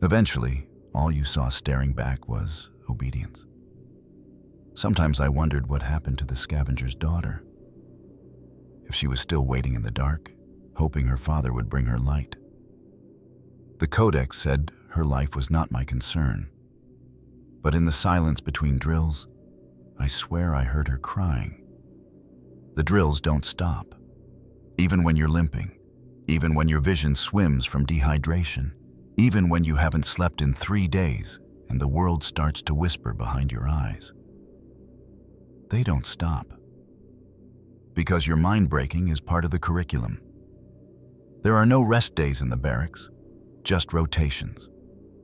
A: eventually all you saw staring back was obedience. Sometimes I wondered what happened to the scavenger's daughter. If she was still waiting in the dark, hoping her father would bring her light. The Codex said her life was not my concern. But in the silence between drills, I swear I heard her crying. The drills don't stop. Even when you're limping, even when your vision swims from dehydration, even when you haven't slept in 3 days and the world starts to whisper behind your eyes. They don't stop. Because your mind breaking is part of the curriculum. There are no rest days in the barracks, just rotations.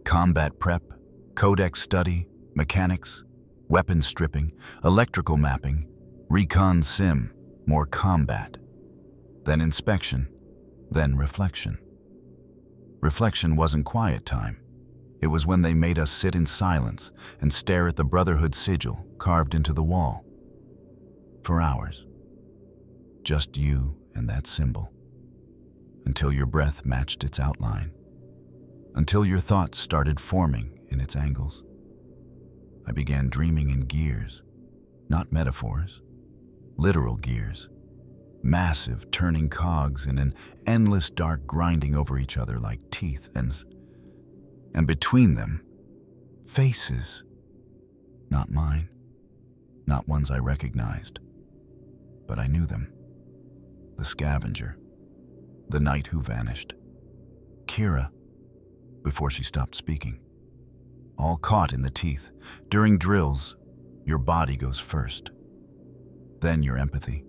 A: Combat prep, codex study, mechanics, weapon stripping, electrical mapping, recon sim, more combat. Then inspection, then reflection. Reflection wasn't quiet time. It was when they made us sit in silence and stare at the Brotherhood sigil carved into the wall. For hours. Just you and that symbol. Until your breath matched its outline. Until your thoughts started forming in its angles. I began dreaming in gears, not metaphors, literal gears. Massive turning cogs in an endless dark grinding over each other like teeth, and between them, faces. Not mine, not ones I recognized, but I knew them. The scavenger, the knight who vanished, Kira, before she stopped speaking. All caught in the teeth. During drills, your body goes first, then your empathy,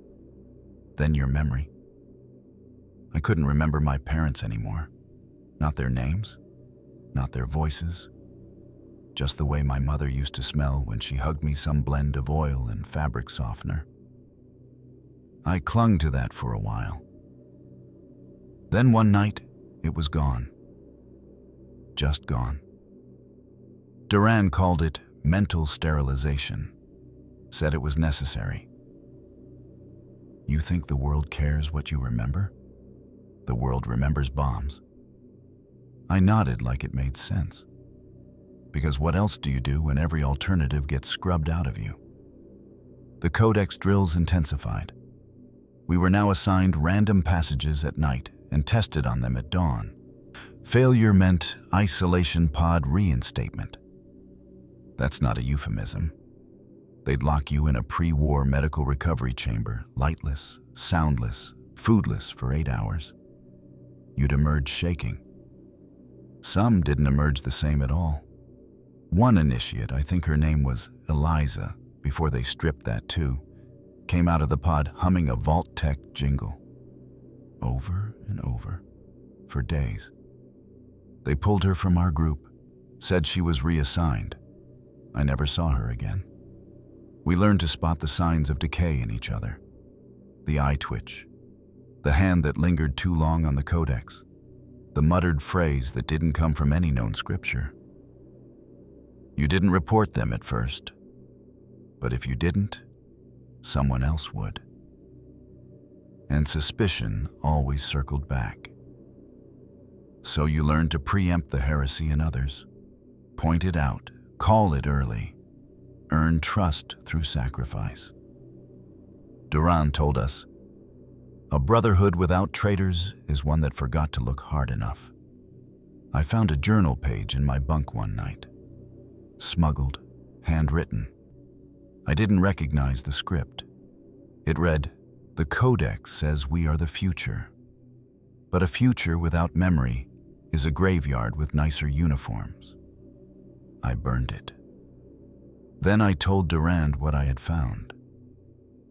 A: then your memory. I couldn't remember my parents anymore. Not their names, not their voices, just the way my mother used to smell when she hugged me some blend of oil and fabric softener. I clung to that for a while. Then one night, it was gone. Just gone. Duran called it mental sterilization, said it was necessary. You think the world cares what you remember? The world remembers bombs. I nodded like it made sense. Because what else do you do when every alternative gets scrubbed out of you? The Codex drills intensified. We were now assigned random passages at night and tested on them at dawn. Failure meant isolation pod reinstatement. That's not a euphemism. They'd lock you in a pre-war medical recovery chamber, lightless, soundless, foodless for 8 hours. You'd emerge shaking. Some didn't emerge the same at all. One initiate, I think her name was Eliza, before they stripped that too, came out of the pod humming a Vault Tech jingle. Over and over, for days. They pulled her from our group, said she was reassigned. I never saw her again. We learned to spot the signs of decay in each other. The eye twitch, the hand that lingered too long on the Codex, the muttered phrase that didn't come from any known scripture. You didn't report them at first, but if you didn't, someone else would. And suspicion always circled back. So you learned to preempt the heresy in others, point it out, call it early, earn trust through sacrifice. Duran told us, "A brotherhood without traitors is one that forgot to look hard enough." I found a journal page in my bunk one night. Smuggled, handwritten. I didn't recognize the script. It read, "The Codex says we are the future. But a future without memory is a graveyard with nicer uniforms." I burned it. Then I told Durand what I had found.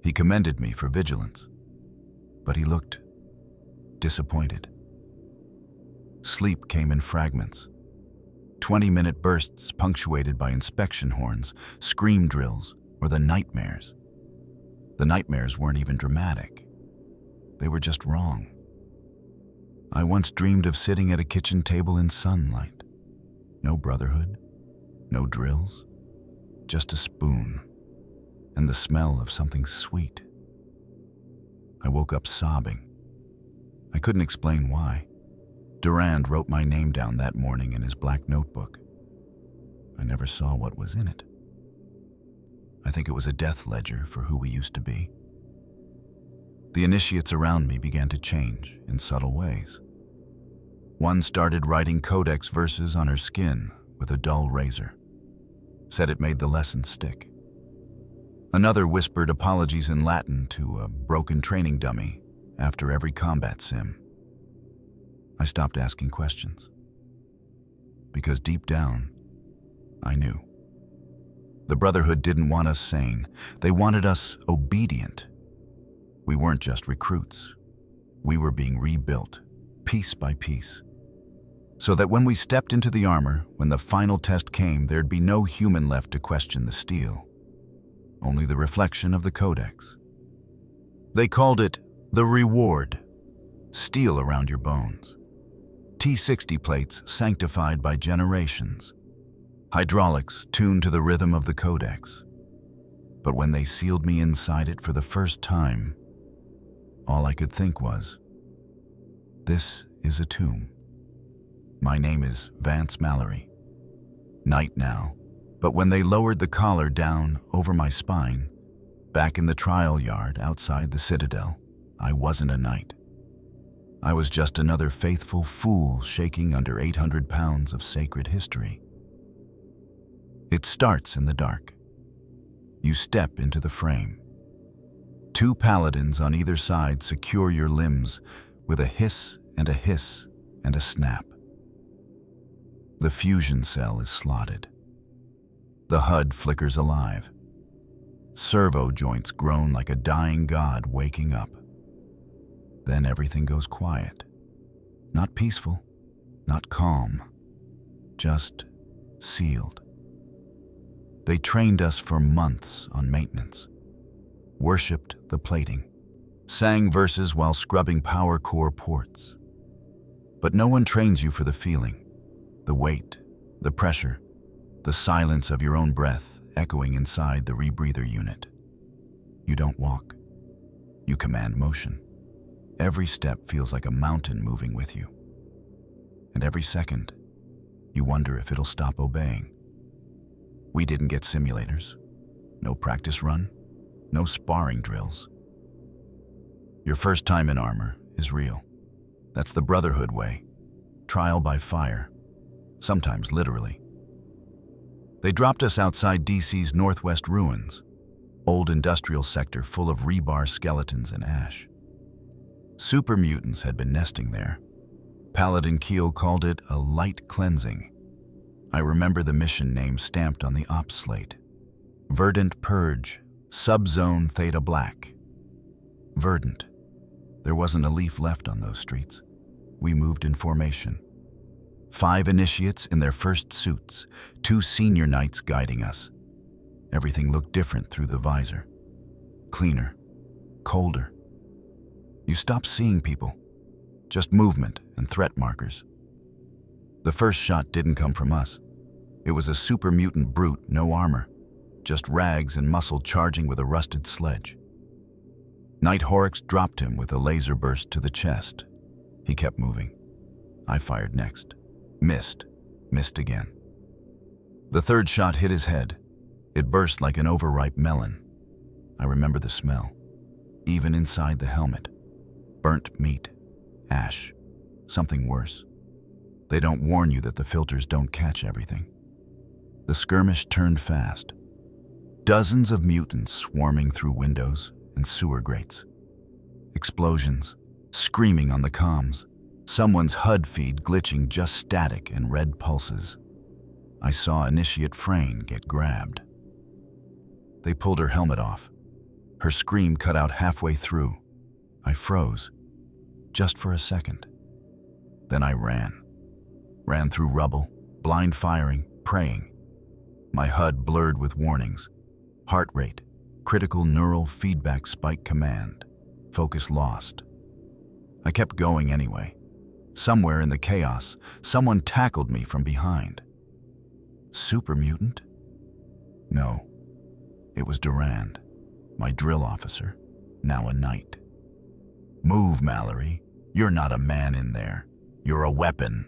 A: He commended me for vigilance, but he looked disappointed. Sleep came in fragments. 20-minute bursts punctuated by inspection horns, scream drills, or the nightmares. The nightmares weren't even dramatic. They were just wrong. I once dreamed of sitting at a kitchen table in sunlight. No brotherhood, no drills, just a spoon and the smell of something sweet. I woke up sobbing. I couldn't explain why. Durand wrote my name down that morning in his black notebook. I never saw what was in it. I think it was a death ledger for who we used to be. The initiates around me began to change in subtle ways. One started writing Codex verses on her skin with a dull razor. Said it made the lesson stick. Another whispered apologies in Latin to a broken training dummy after every combat sim. I stopped asking questions. Because deep down, I knew. The Brotherhood didn't want us sane. They wanted us obedient. We weren't just recruits. We were being rebuilt, piece by piece. So that when we stepped into the armor, when the final test came, there'd be no human left to question the steel. Only the reflection of the Codex. They called it the reward. Steel around your bones. T-60 plates sanctified by generations. Hydraulics tuned to the rhythm of the Codex. But when they sealed me inside it for the first time, all I could think was, this is a tomb. My name is Vance Mallory. Night now, but when they lowered the collar down over my spine, back in the trial yard outside the Citadel, I wasn't a knight. I was just another faithful fool shaking under 800 pounds of sacred history. It starts in the dark. You step into the frame. 2 paladins on either side secure your limbs with a hiss and a hiss and a snap. The fusion cell is slotted. The HUD flickers alive. Servo joints groan like a dying god waking up. Then everything goes quiet. Not peaceful, not calm, just sealed. They trained us for months on maintenance, worshipped the plating, sang verses while scrubbing power core ports. But no one trains you for the feeling, the weight, the pressure, the silence of your own breath echoing inside the rebreather unit. You don't walk. You command motion. Every step feels like a mountain moving with you. And every second, you wonder if it'll stop obeying. We didn't get simulators. No practice run. No sparring drills. Your first time in armor is real. That's the Brotherhood way. Trial by fire. Sometimes literally. They dropped us outside DC's northwest ruins, old industrial sector full of rebar skeletons and ash. Super mutants had been nesting there. Paladin Keel called it a light cleansing. I remember the mission name stamped on the ops slate. Verdant Purge, Subzone Theta Black. Verdant. There wasn't a leaf left on those streets. We moved in formation. 5 initiates in their first suits, 2 senior knights guiding us. Everything looked different through the visor. Cleaner, colder. You stop seeing people, just movement and threat markers. The first shot didn't come from us. It was a super mutant brute, no armor, just rags and muscle charging with a rusted sledge. Knight Horrocks dropped him with a laser burst to the chest. He kept moving. I fired next. Missed again. The third shot hit his head. It burst like an overripe melon. I remember the smell, even inside the helmet. Burnt meat, ash, something worse. They don't warn you that the filters don't catch everything. The skirmish turned fast. Dozens of mutants swarming through windows and sewer grates. Explosions, screaming on the comms. Someone's HUD feed glitching just static and red pulses. I saw Initiate Frayne get grabbed. They pulled her helmet off. Her scream cut out halfway through. I froze, just for a second. Then I ran. Ran through rubble, blind firing, praying. My HUD blurred with warnings. Heart rate, critical neural feedback spike command, focus lost. I kept going anyway. Somewhere in the chaos, someone tackled me from behind. Super mutant? No, it was Durand, my drill officer, now a knight. Move, Mallory. You're not a man in there. You're a weapon.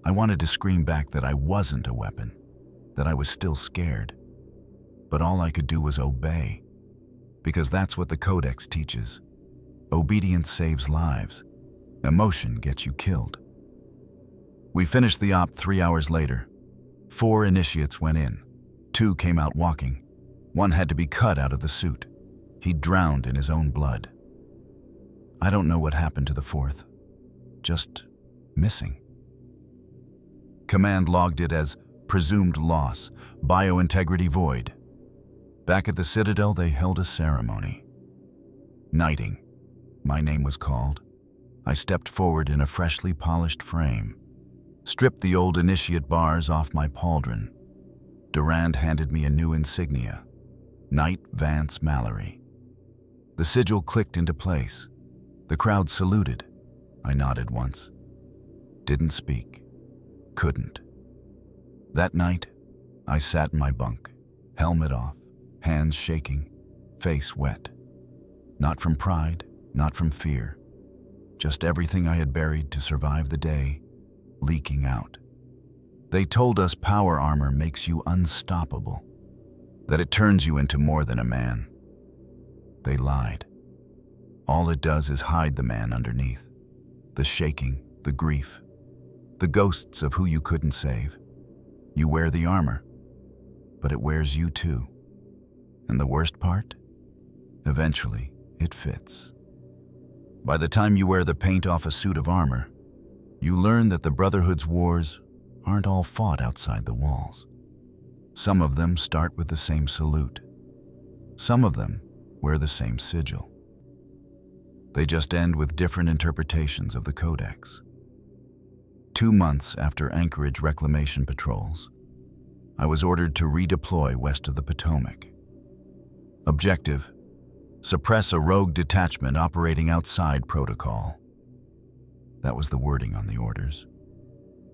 A: I wanted to scream back that I wasn't a weapon, that I was still scared. But all I could do was obey, because that's what the Codex teaches. Obedience saves lives. Emotion gets you killed. We finished the op 3 hours later. 4 initiates went in. 2 came out walking. 1 had to be cut out of the suit. He drowned in his own blood. I don't know what happened to the 4th. Just missing. Command logged it as presumed loss, biointegrity void. Back at the Citadel, they held a ceremony. Knighting. My name was called. I stepped forward in a freshly polished frame, stripped the old initiate bars off my pauldron. Durand handed me a new insignia, Knight Vance Mallory. The sigil clicked into place. The crowd saluted. I nodded once. Didn't speak. Couldn't. That night, I sat in my bunk, helmet off, hands shaking, face wet. Not from pride, not from fear. Just everything I had buried to survive the day, leaking out. They told us power armor makes you unstoppable, that it turns you into more than a man. They lied. All it does is hide the man underneath. The shaking, the grief, the ghosts of who you couldn't save. You wear the armor, but it wears you too. And the worst part? Eventually, it fits. By the time you wear the paint off a suit of armor, you learn that the Brotherhood's wars aren't all fought outside the walls. Some of them start with the same salute. Some of them wear the same sigil. They just end with different interpretations of the Codex. 2 months after Anchorage reclamation patrols, I was ordered to redeploy west of the Potomac. Objective: suppress a rogue detachment operating outside protocol. That was the wording on the orders.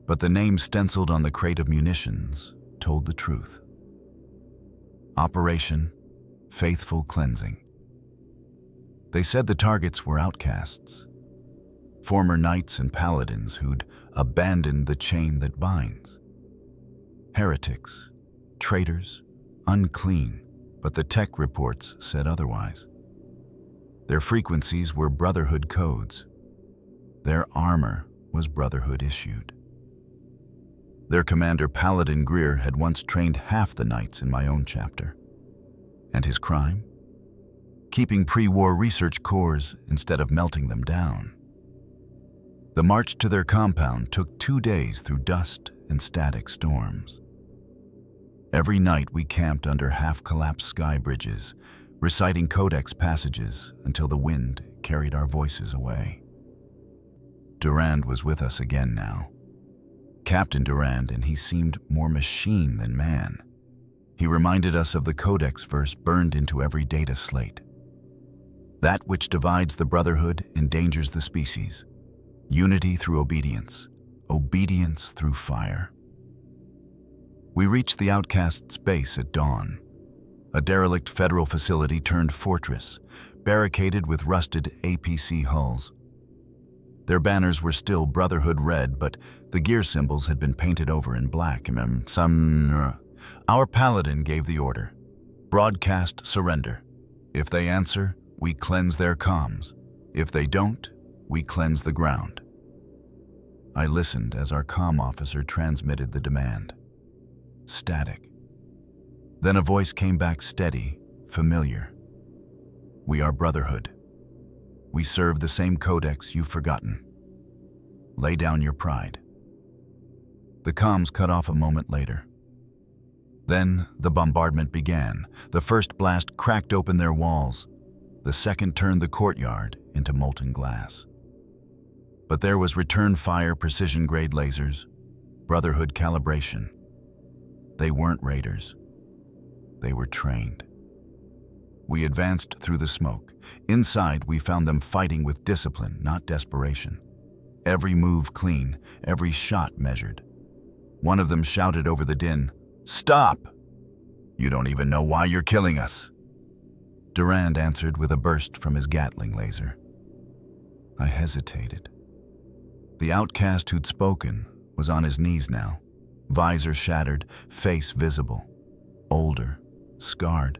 A: But the name stenciled on the crate of munitions told the truth. Operation Faithful Cleansing. They said the targets were outcasts, former knights and paladins who'd abandoned the chain that binds. Heretics, traitors, unclean, but the tech reports said otherwise. Their frequencies were Brotherhood codes. Their armor was Brotherhood issued. Their commander, Paladin Greer, had once trained half the knights in my own chapter. And his crime? Keeping pre-war research cores instead of melting them down. The march to their compound took 2 days through dust and static storms. Every night we camped under half-collapsed sky bridges, reciting Codex passages until the wind carried our voices away. Durand was with us again now. Captain Durand, and he seemed more machine than man. He reminded us of the Codex verse burned into every data slate. That which divides the Brotherhood endangers the species. Unity through obedience. obedience through fire. We reached the Outcasts' base at dawn, a derelict federal facility turned fortress, barricaded with rusted APC hulls. Their banners were still Brotherhood red, but the gear symbols had been painted over in black. Our paladin gave the order: broadcast surrender. If they answer, we cleanse their comms. If they don't, we cleanse the ground. I listened as our comm officer transmitted the demand. Static. Then a voice came back steady, familiar. We are Brotherhood. We serve the same codex you've forgotten. Lay down your pride. The comms cut off a moment later. Then the bombardment began. The first blast cracked open their walls. The second turned the courtyard into molten glass. But there was return fire precision-grade lasers, Brotherhood calibration. They weren't raiders. They were trained. We advanced through the smoke. Inside, we found them fighting with discipline, not desperation. Every move clean, every shot measured. One of them shouted over the din, "Stop! You don't even know why you're killing us." Durand answered with a burst from his Gatling laser. I hesitated. The outcast who'd spoken was on his knees now, visor shattered, face visible, older, scarred.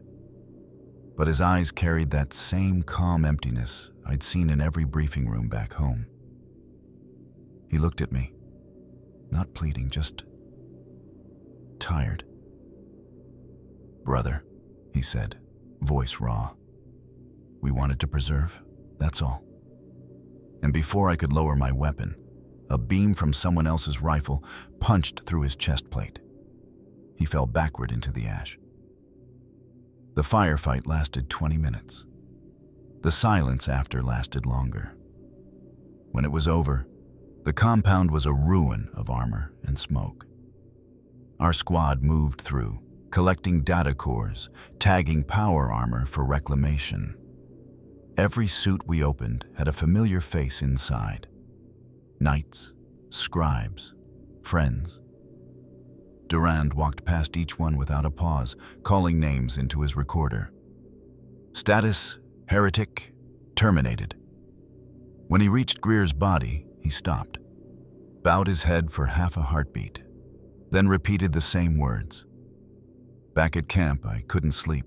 A: But his eyes carried that same calm emptiness I'd seen in every briefing room back home. He looked at me, not pleading, just tired. "Brother," he said, voice raw. "We wanted to preserve, that's all." And before I could lower my weapon, a beam from someone else's rifle punched through his chest plate. He fell backward into the ash. The firefight lasted 20 minutes. The silence after lasted longer. When it was over, the compound was a ruin of armor and smoke. Our squad moved through, collecting data cores, tagging power armor for reclamation. Every suit we opened had a familiar face inside. Knights, scribes, friends. Durand walked past each one without a pause, calling names into his recorder. Status, heretic, terminated. When he reached Greer's body, he stopped, bowed his head for half a heartbeat, then repeated the same words. Back at camp, I couldn't sleep.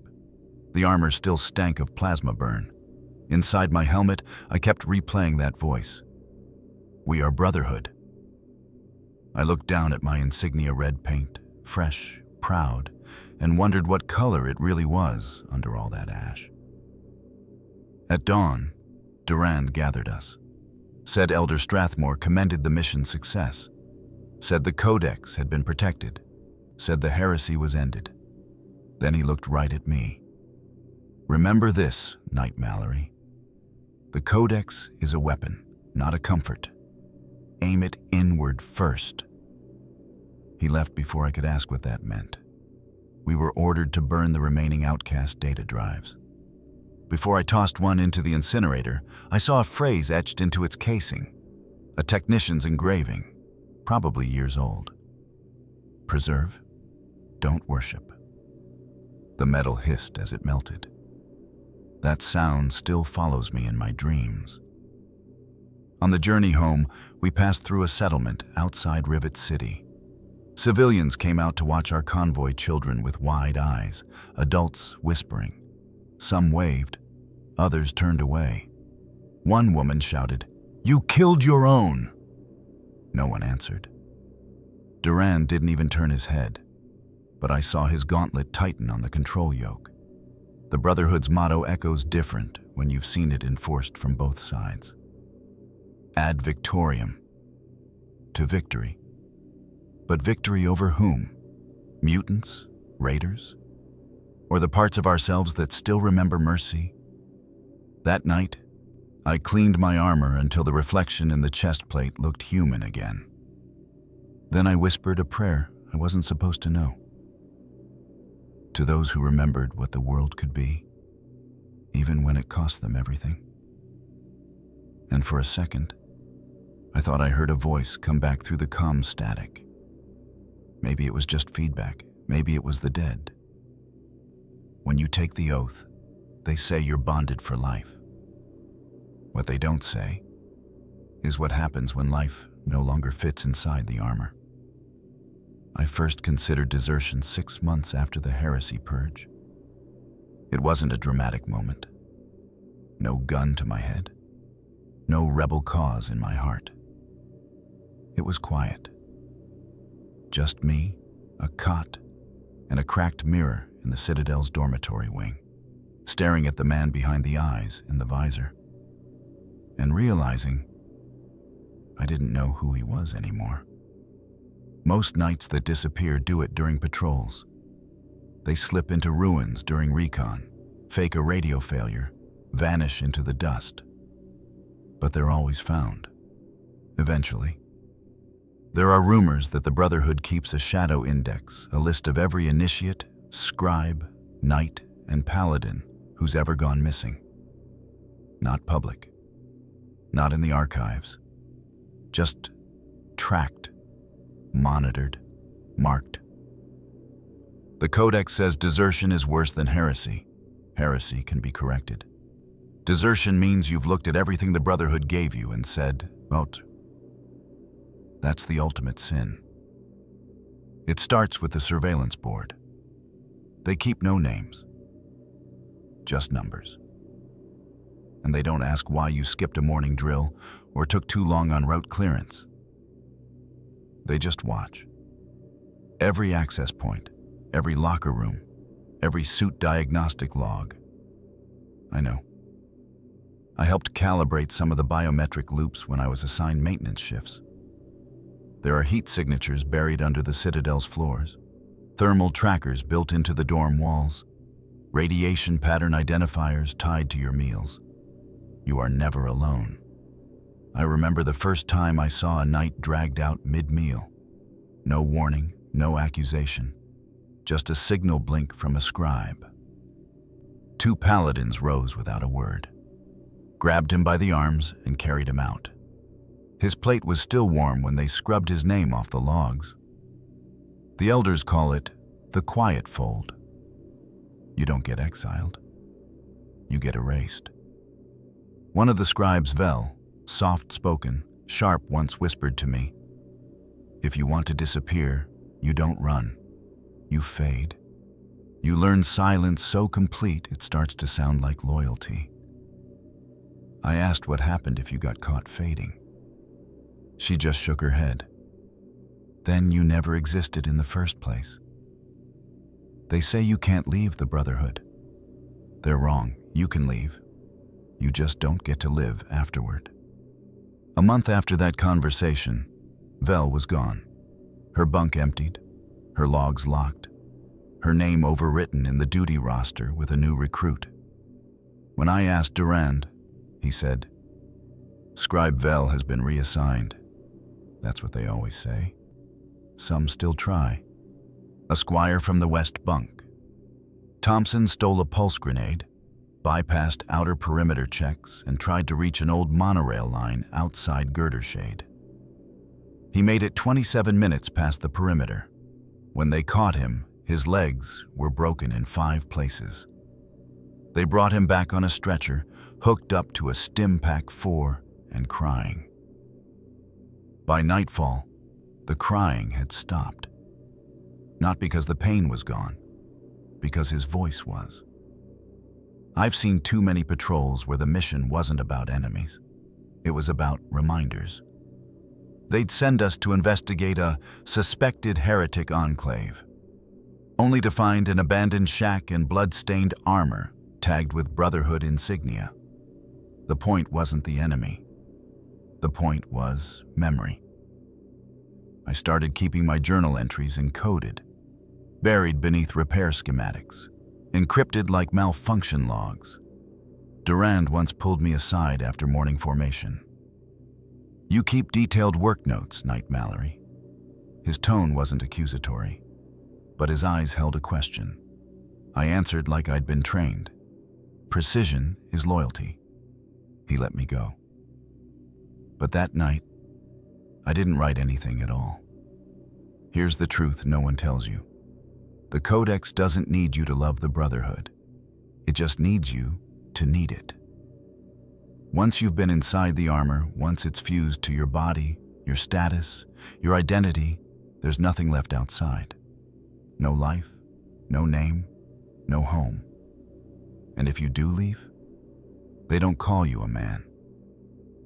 A: The armor still stank of plasma burn. Inside my helmet, I kept replaying that voice. We are Brotherhood. I looked down at my insignia red paint, fresh, proud, and wondered what color it really was under all that ash. At dawn, Durand gathered us. Said Elder Strathmore commended the mission's success. Said the Codex had been protected. Said the heresy was ended. Then he looked right at me. Remember this, Knight Mallory. The Codex is a weapon, not a comfort. Aim it inward first. He left before I could ask what that meant. We were ordered to burn the remaining Outcast data drives. Before I tossed one into the incinerator, I saw a phrase etched into its casing. A technician's engraving, probably years old. Preserve, don't worship. The metal hissed as it melted. That sound still follows me in my dreams. On the journey home, we passed through a settlement outside Rivet City. Civilians came out to watch our convoy children with wide eyes, adults whispering. Some waved, others turned away. One woman shouted, "You killed your own!" No one answered. Durand didn't even turn his head, but I saw his gauntlet tighten on the control yoke. The Brotherhood's motto echoes different when you've seen it enforced from both sides. Ad victoriam, to victory. But victory over whom? Mutants? Raiders? Or the parts of ourselves that still remember mercy? That night, I cleaned my armor until the reflection in the chest plate looked human again. Then I whispered a prayer I wasn't supposed to know. To those who remembered what the world could be, even when it cost them everything. And for a second, I thought I heard a voice come back through the comm static. Maybe it was just feedback. Maybe it was the dead. When you take the oath, they say you're bonded for life. What they don't say is what happens when life no longer fits inside the armor. I first considered desertion 6 months after the heresy purge. It wasn't a dramatic moment. No gun to my head. No rebel cause in my heart. It was quiet. Just me, a cot, and a cracked mirror in the Citadel's dormitory wing, staring at the man behind the eyes in the visor, and realizing I didn't know who he was anymore. Most knights that disappear do it during patrols. They slip into ruins during recon, fake a radio failure, vanish into the dust. But they're always found. Eventually. There are rumors that the Brotherhood keeps a shadow index, a list of every initiate, scribe, knight, and paladin who's ever gone missing. Not public. Not in the archives. Just tracked, monitored, marked. The Codex says desertion is worse than heresy. Heresy can be corrected. Desertion means you've looked at everything the Brotherhood gave you and said, "Out." That's the ultimate sin. It starts with the surveillance board. They keep no names, just numbers. And they don't ask why you skipped a morning drill or took too long on route clearance. They just watch. Every access point, every locker room, every suit diagnostic log. I know. I helped calibrate some of the biometric loops when I was assigned maintenance shifts. There are heat signatures buried under the Citadel's floors, thermal trackers built into the dorm walls, radiation pattern identifiers tied to your meals. You are never alone. I remember the first time I saw a knight dragged out mid-meal. No warning, no accusation, just a signal blink from a scribe. 2 paladins rose without a word, grabbed him by the arms and carried him out. His plate was still warm when they scrubbed his name off the logs. The elders call it the quiet fold. You don't get exiled. You get erased. One of the scribes, Vel, soft-spoken, sharp, once whispered to me, "If you want to disappear, you don't run. You fade. You learn silence so complete it starts to sound like loyalty." I asked what happened if you got caught fading. She just shook her head. Then you never existed in the first place. They say you can't leave the Brotherhood. They're wrong. You can leave. You just don't get to live afterward. A month after that conversation, Vel was gone. Her bunk emptied, her logs locked, her name overwritten in the duty roster with a new recruit. When I asked Durand, he said, "Scribe Vel has been reassigned." That's what they always say. Some still try. A Squire from the west bunk. Thompson stole a pulse grenade, bypassed outer perimeter checks, and tried to reach an old monorail line outside girder shade. He made it 27 minutes past the perimeter. When they caught him, his legs were broken in 5 places. They brought him back on a stretcher, hooked up to a stim pack 4, and crying. By nightfall, the crying had stopped. Not because the pain was gone, because his voice was. I've seen too many patrols where the mission wasn't about enemies. It was about reminders. They'd send us to investigate a suspected heretic enclave, only to find an abandoned shack and blood-stained armor tagged with Brotherhood insignia. The point wasn't the enemy. The point was memory. I started keeping my journal entries encoded, buried beneath repair schematics, encrypted like malfunction logs. Durand once pulled me aside after morning formation. "You keep detailed work notes, Knight Mallory." His tone wasn't accusatory, but his eyes held a question. I answered like I'd been trained. "Precision is loyalty." He let me go. But that night, I didn't write anything at all. Here's the truth no one tells you. The Codex doesn't need you to love the Brotherhood. It just needs you to need it. Once you've been inside the armor, once it's fused to your body, your status, your identity, there's nothing left outside. No life, no name, no home. And if you do leave, they don't call you a man.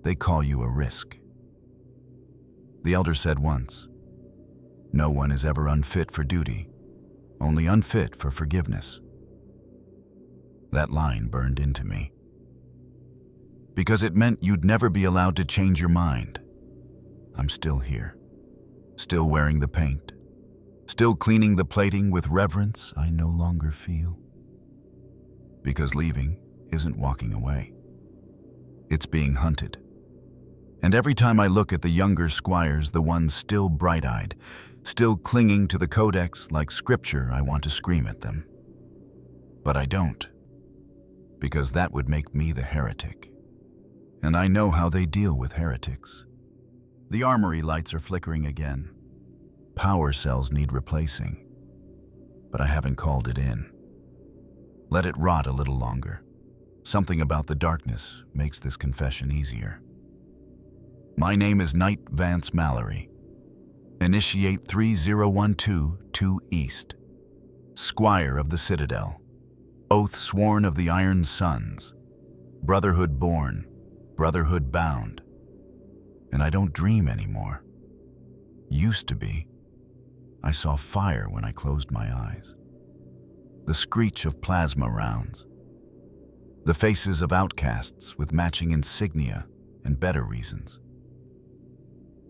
A: They call you a risk. The elder said once, "No one is ever unfit for duty, only unfit for forgiveness." That line burned into me. Because it meant you'd never be allowed to change your mind. I'm still here, still wearing the paint, still cleaning the plating with reverence I no longer feel. Because leaving isn't walking away. It's being hunted. And every time I look at the younger squires, the ones still bright-eyed, still clinging to the Codex like scripture, I want to scream at them. But I don't, because that would make me the heretic. And I know how they deal with heretics. The armory lights are flickering again. Power cells need replacing. But I haven't called it in. Let it rot a little longer. Something about the darkness makes this confession easier. My name is Knight Vance Mallory. Initiate 3012 2 East. Squire of the Citadel. Oath sworn of the Iron Sons. Brotherhood born. Brotherhood bound. And I don't dream anymore. Used to be. I saw fire when I closed my eyes. The screech of plasma rounds. The faces of outcasts with matching insignia and better reasons.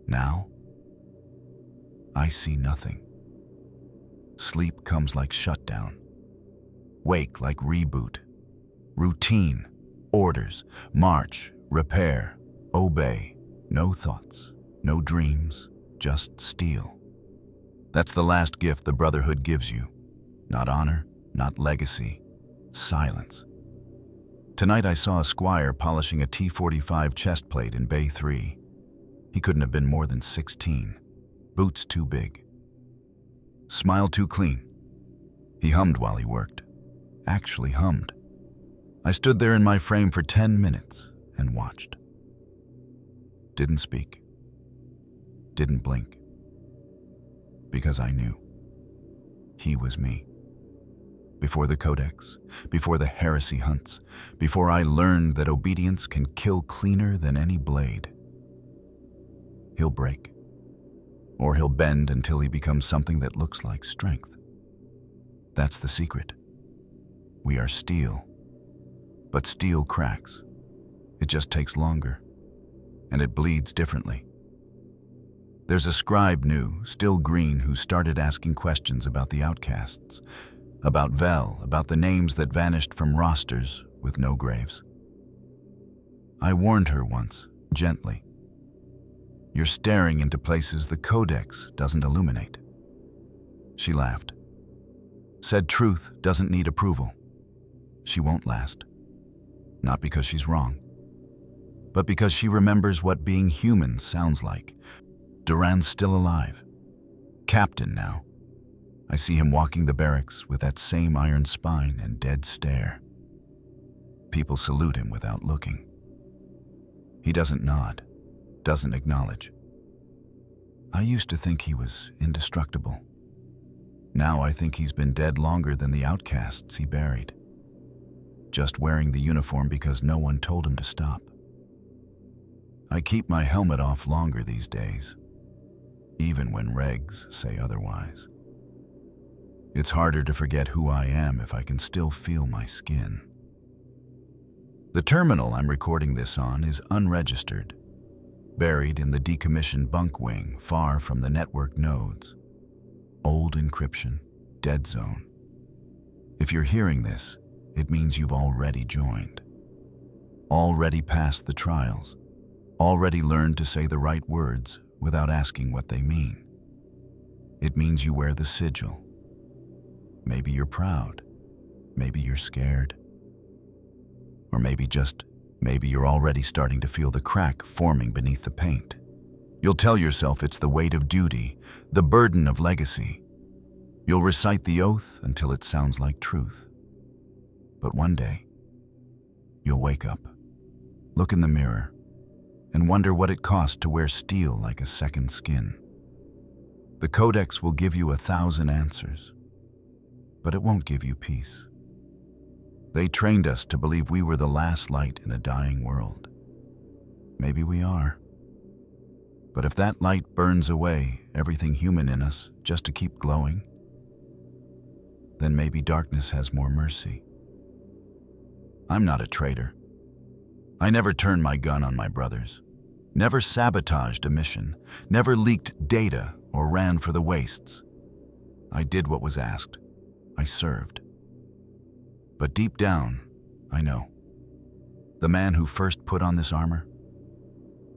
A: Now, I see nothing. Sleep comes like shutdown. Wake like reboot. Routine, orders, march, repair, obey. No thoughts, no dreams, just steel. That's the last gift the Brotherhood gives you. Not honor, not legacy, silence. Tonight I saw a squire polishing a T-45 chest plate in Bay 3. He couldn't have been more than 16. Boots too big. Smile too clean. He hummed while he worked. Actually hummed. I stood there in my frame for 10 minutes and watched. Didn't speak. Didn't blink. Because I knew. He was me. Before the Codex, before the heresy hunts, before I learned that obedience can kill cleaner than any blade. He'll break. Or he'll bend until he becomes something that looks like strength. That's the secret. We are steel. But steel cracks. It just takes longer. And it bleeds differently. There's a scribe new, still green, who started asking questions about the Outcasts, about Vel, about the names that vanished from rosters with no graves. I warned her once, gently. You're staring into places the Codex doesn't illuminate. She laughed. Said truth doesn't need approval. She won't last. Not because she's wrong, but because she remembers what being human sounds like. Duran's still alive. Captain now. I see him walking the barracks with that same iron spine and dead stare. People salute him without looking. He doesn't nod, doesn't acknowledge. I used to think he was indestructible. Now I think he's been dead longer than the outcasts he buried. Just wearing the uniform because no one told him to stop. I keep my helmet off longer these days, even when regs say otherwise. It's harder to forget who I am if I can still feel my skin. The terminal I'm recording this on is unregistered, buried in the decommissioned bunk wing far from the network nodes. Old encryption, dead zone. If you're hearing this, it means you've already joined. Already passed the trials. Already learned to say the right words without asking what they mean. It means you wear the sigil. Maybe you're proud. Maybe you're scared. Or maybe you're already starting to feel the crack forming beneath the paint. You'll tell yourself it's the weight of duty, the burden of legacy. You'll recite the oath until it sounds like truth. But one day, you'll wake up, look in the mirror, and wonder what it cost to wear steel like a second skin. The Codex will give you 1,000 answers, but it won't give you peace. They trained us to believe we were the last light in a dying world. Maybe we are. But if that light burns away everything human in us just to keep glowing, then maybe darkness has more mercy. I'm not a traitor. I never turned my gun on my brothers, never sabotaged a mission, never leaked data or ran for the wastes. I did what was asked. I served. But deep down, I know. The man who first put on this armor,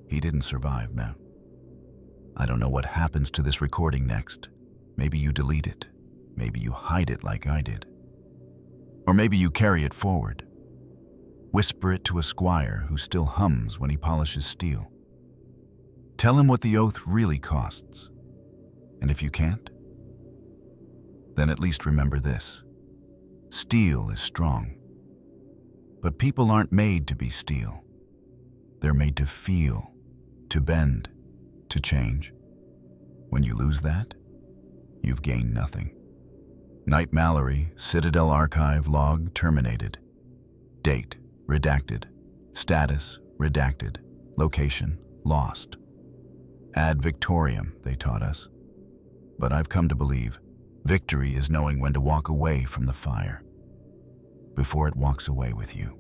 A: he didn't survive, man. I don't know what happens to this recording next. Maybe you delete it. Maybe you hide it like I did. Or maybe you carry it forward. Whisper it to a squire who still hums when he polishes steel. Tell him what the oath really costs. And if you can't, then at least remember this. Steel is strong. But people aren't made to be steel. They're made to feel, to bend, to change. When you lose that, you've gained nothing. Knight Mallory, Citadel Archive log terminated. Date, redacted. Status, redacted. Location, lost. Ad victoriam, they taught us. But I've come to believe victory is knowing when to walk away from the fire before it walks away with you.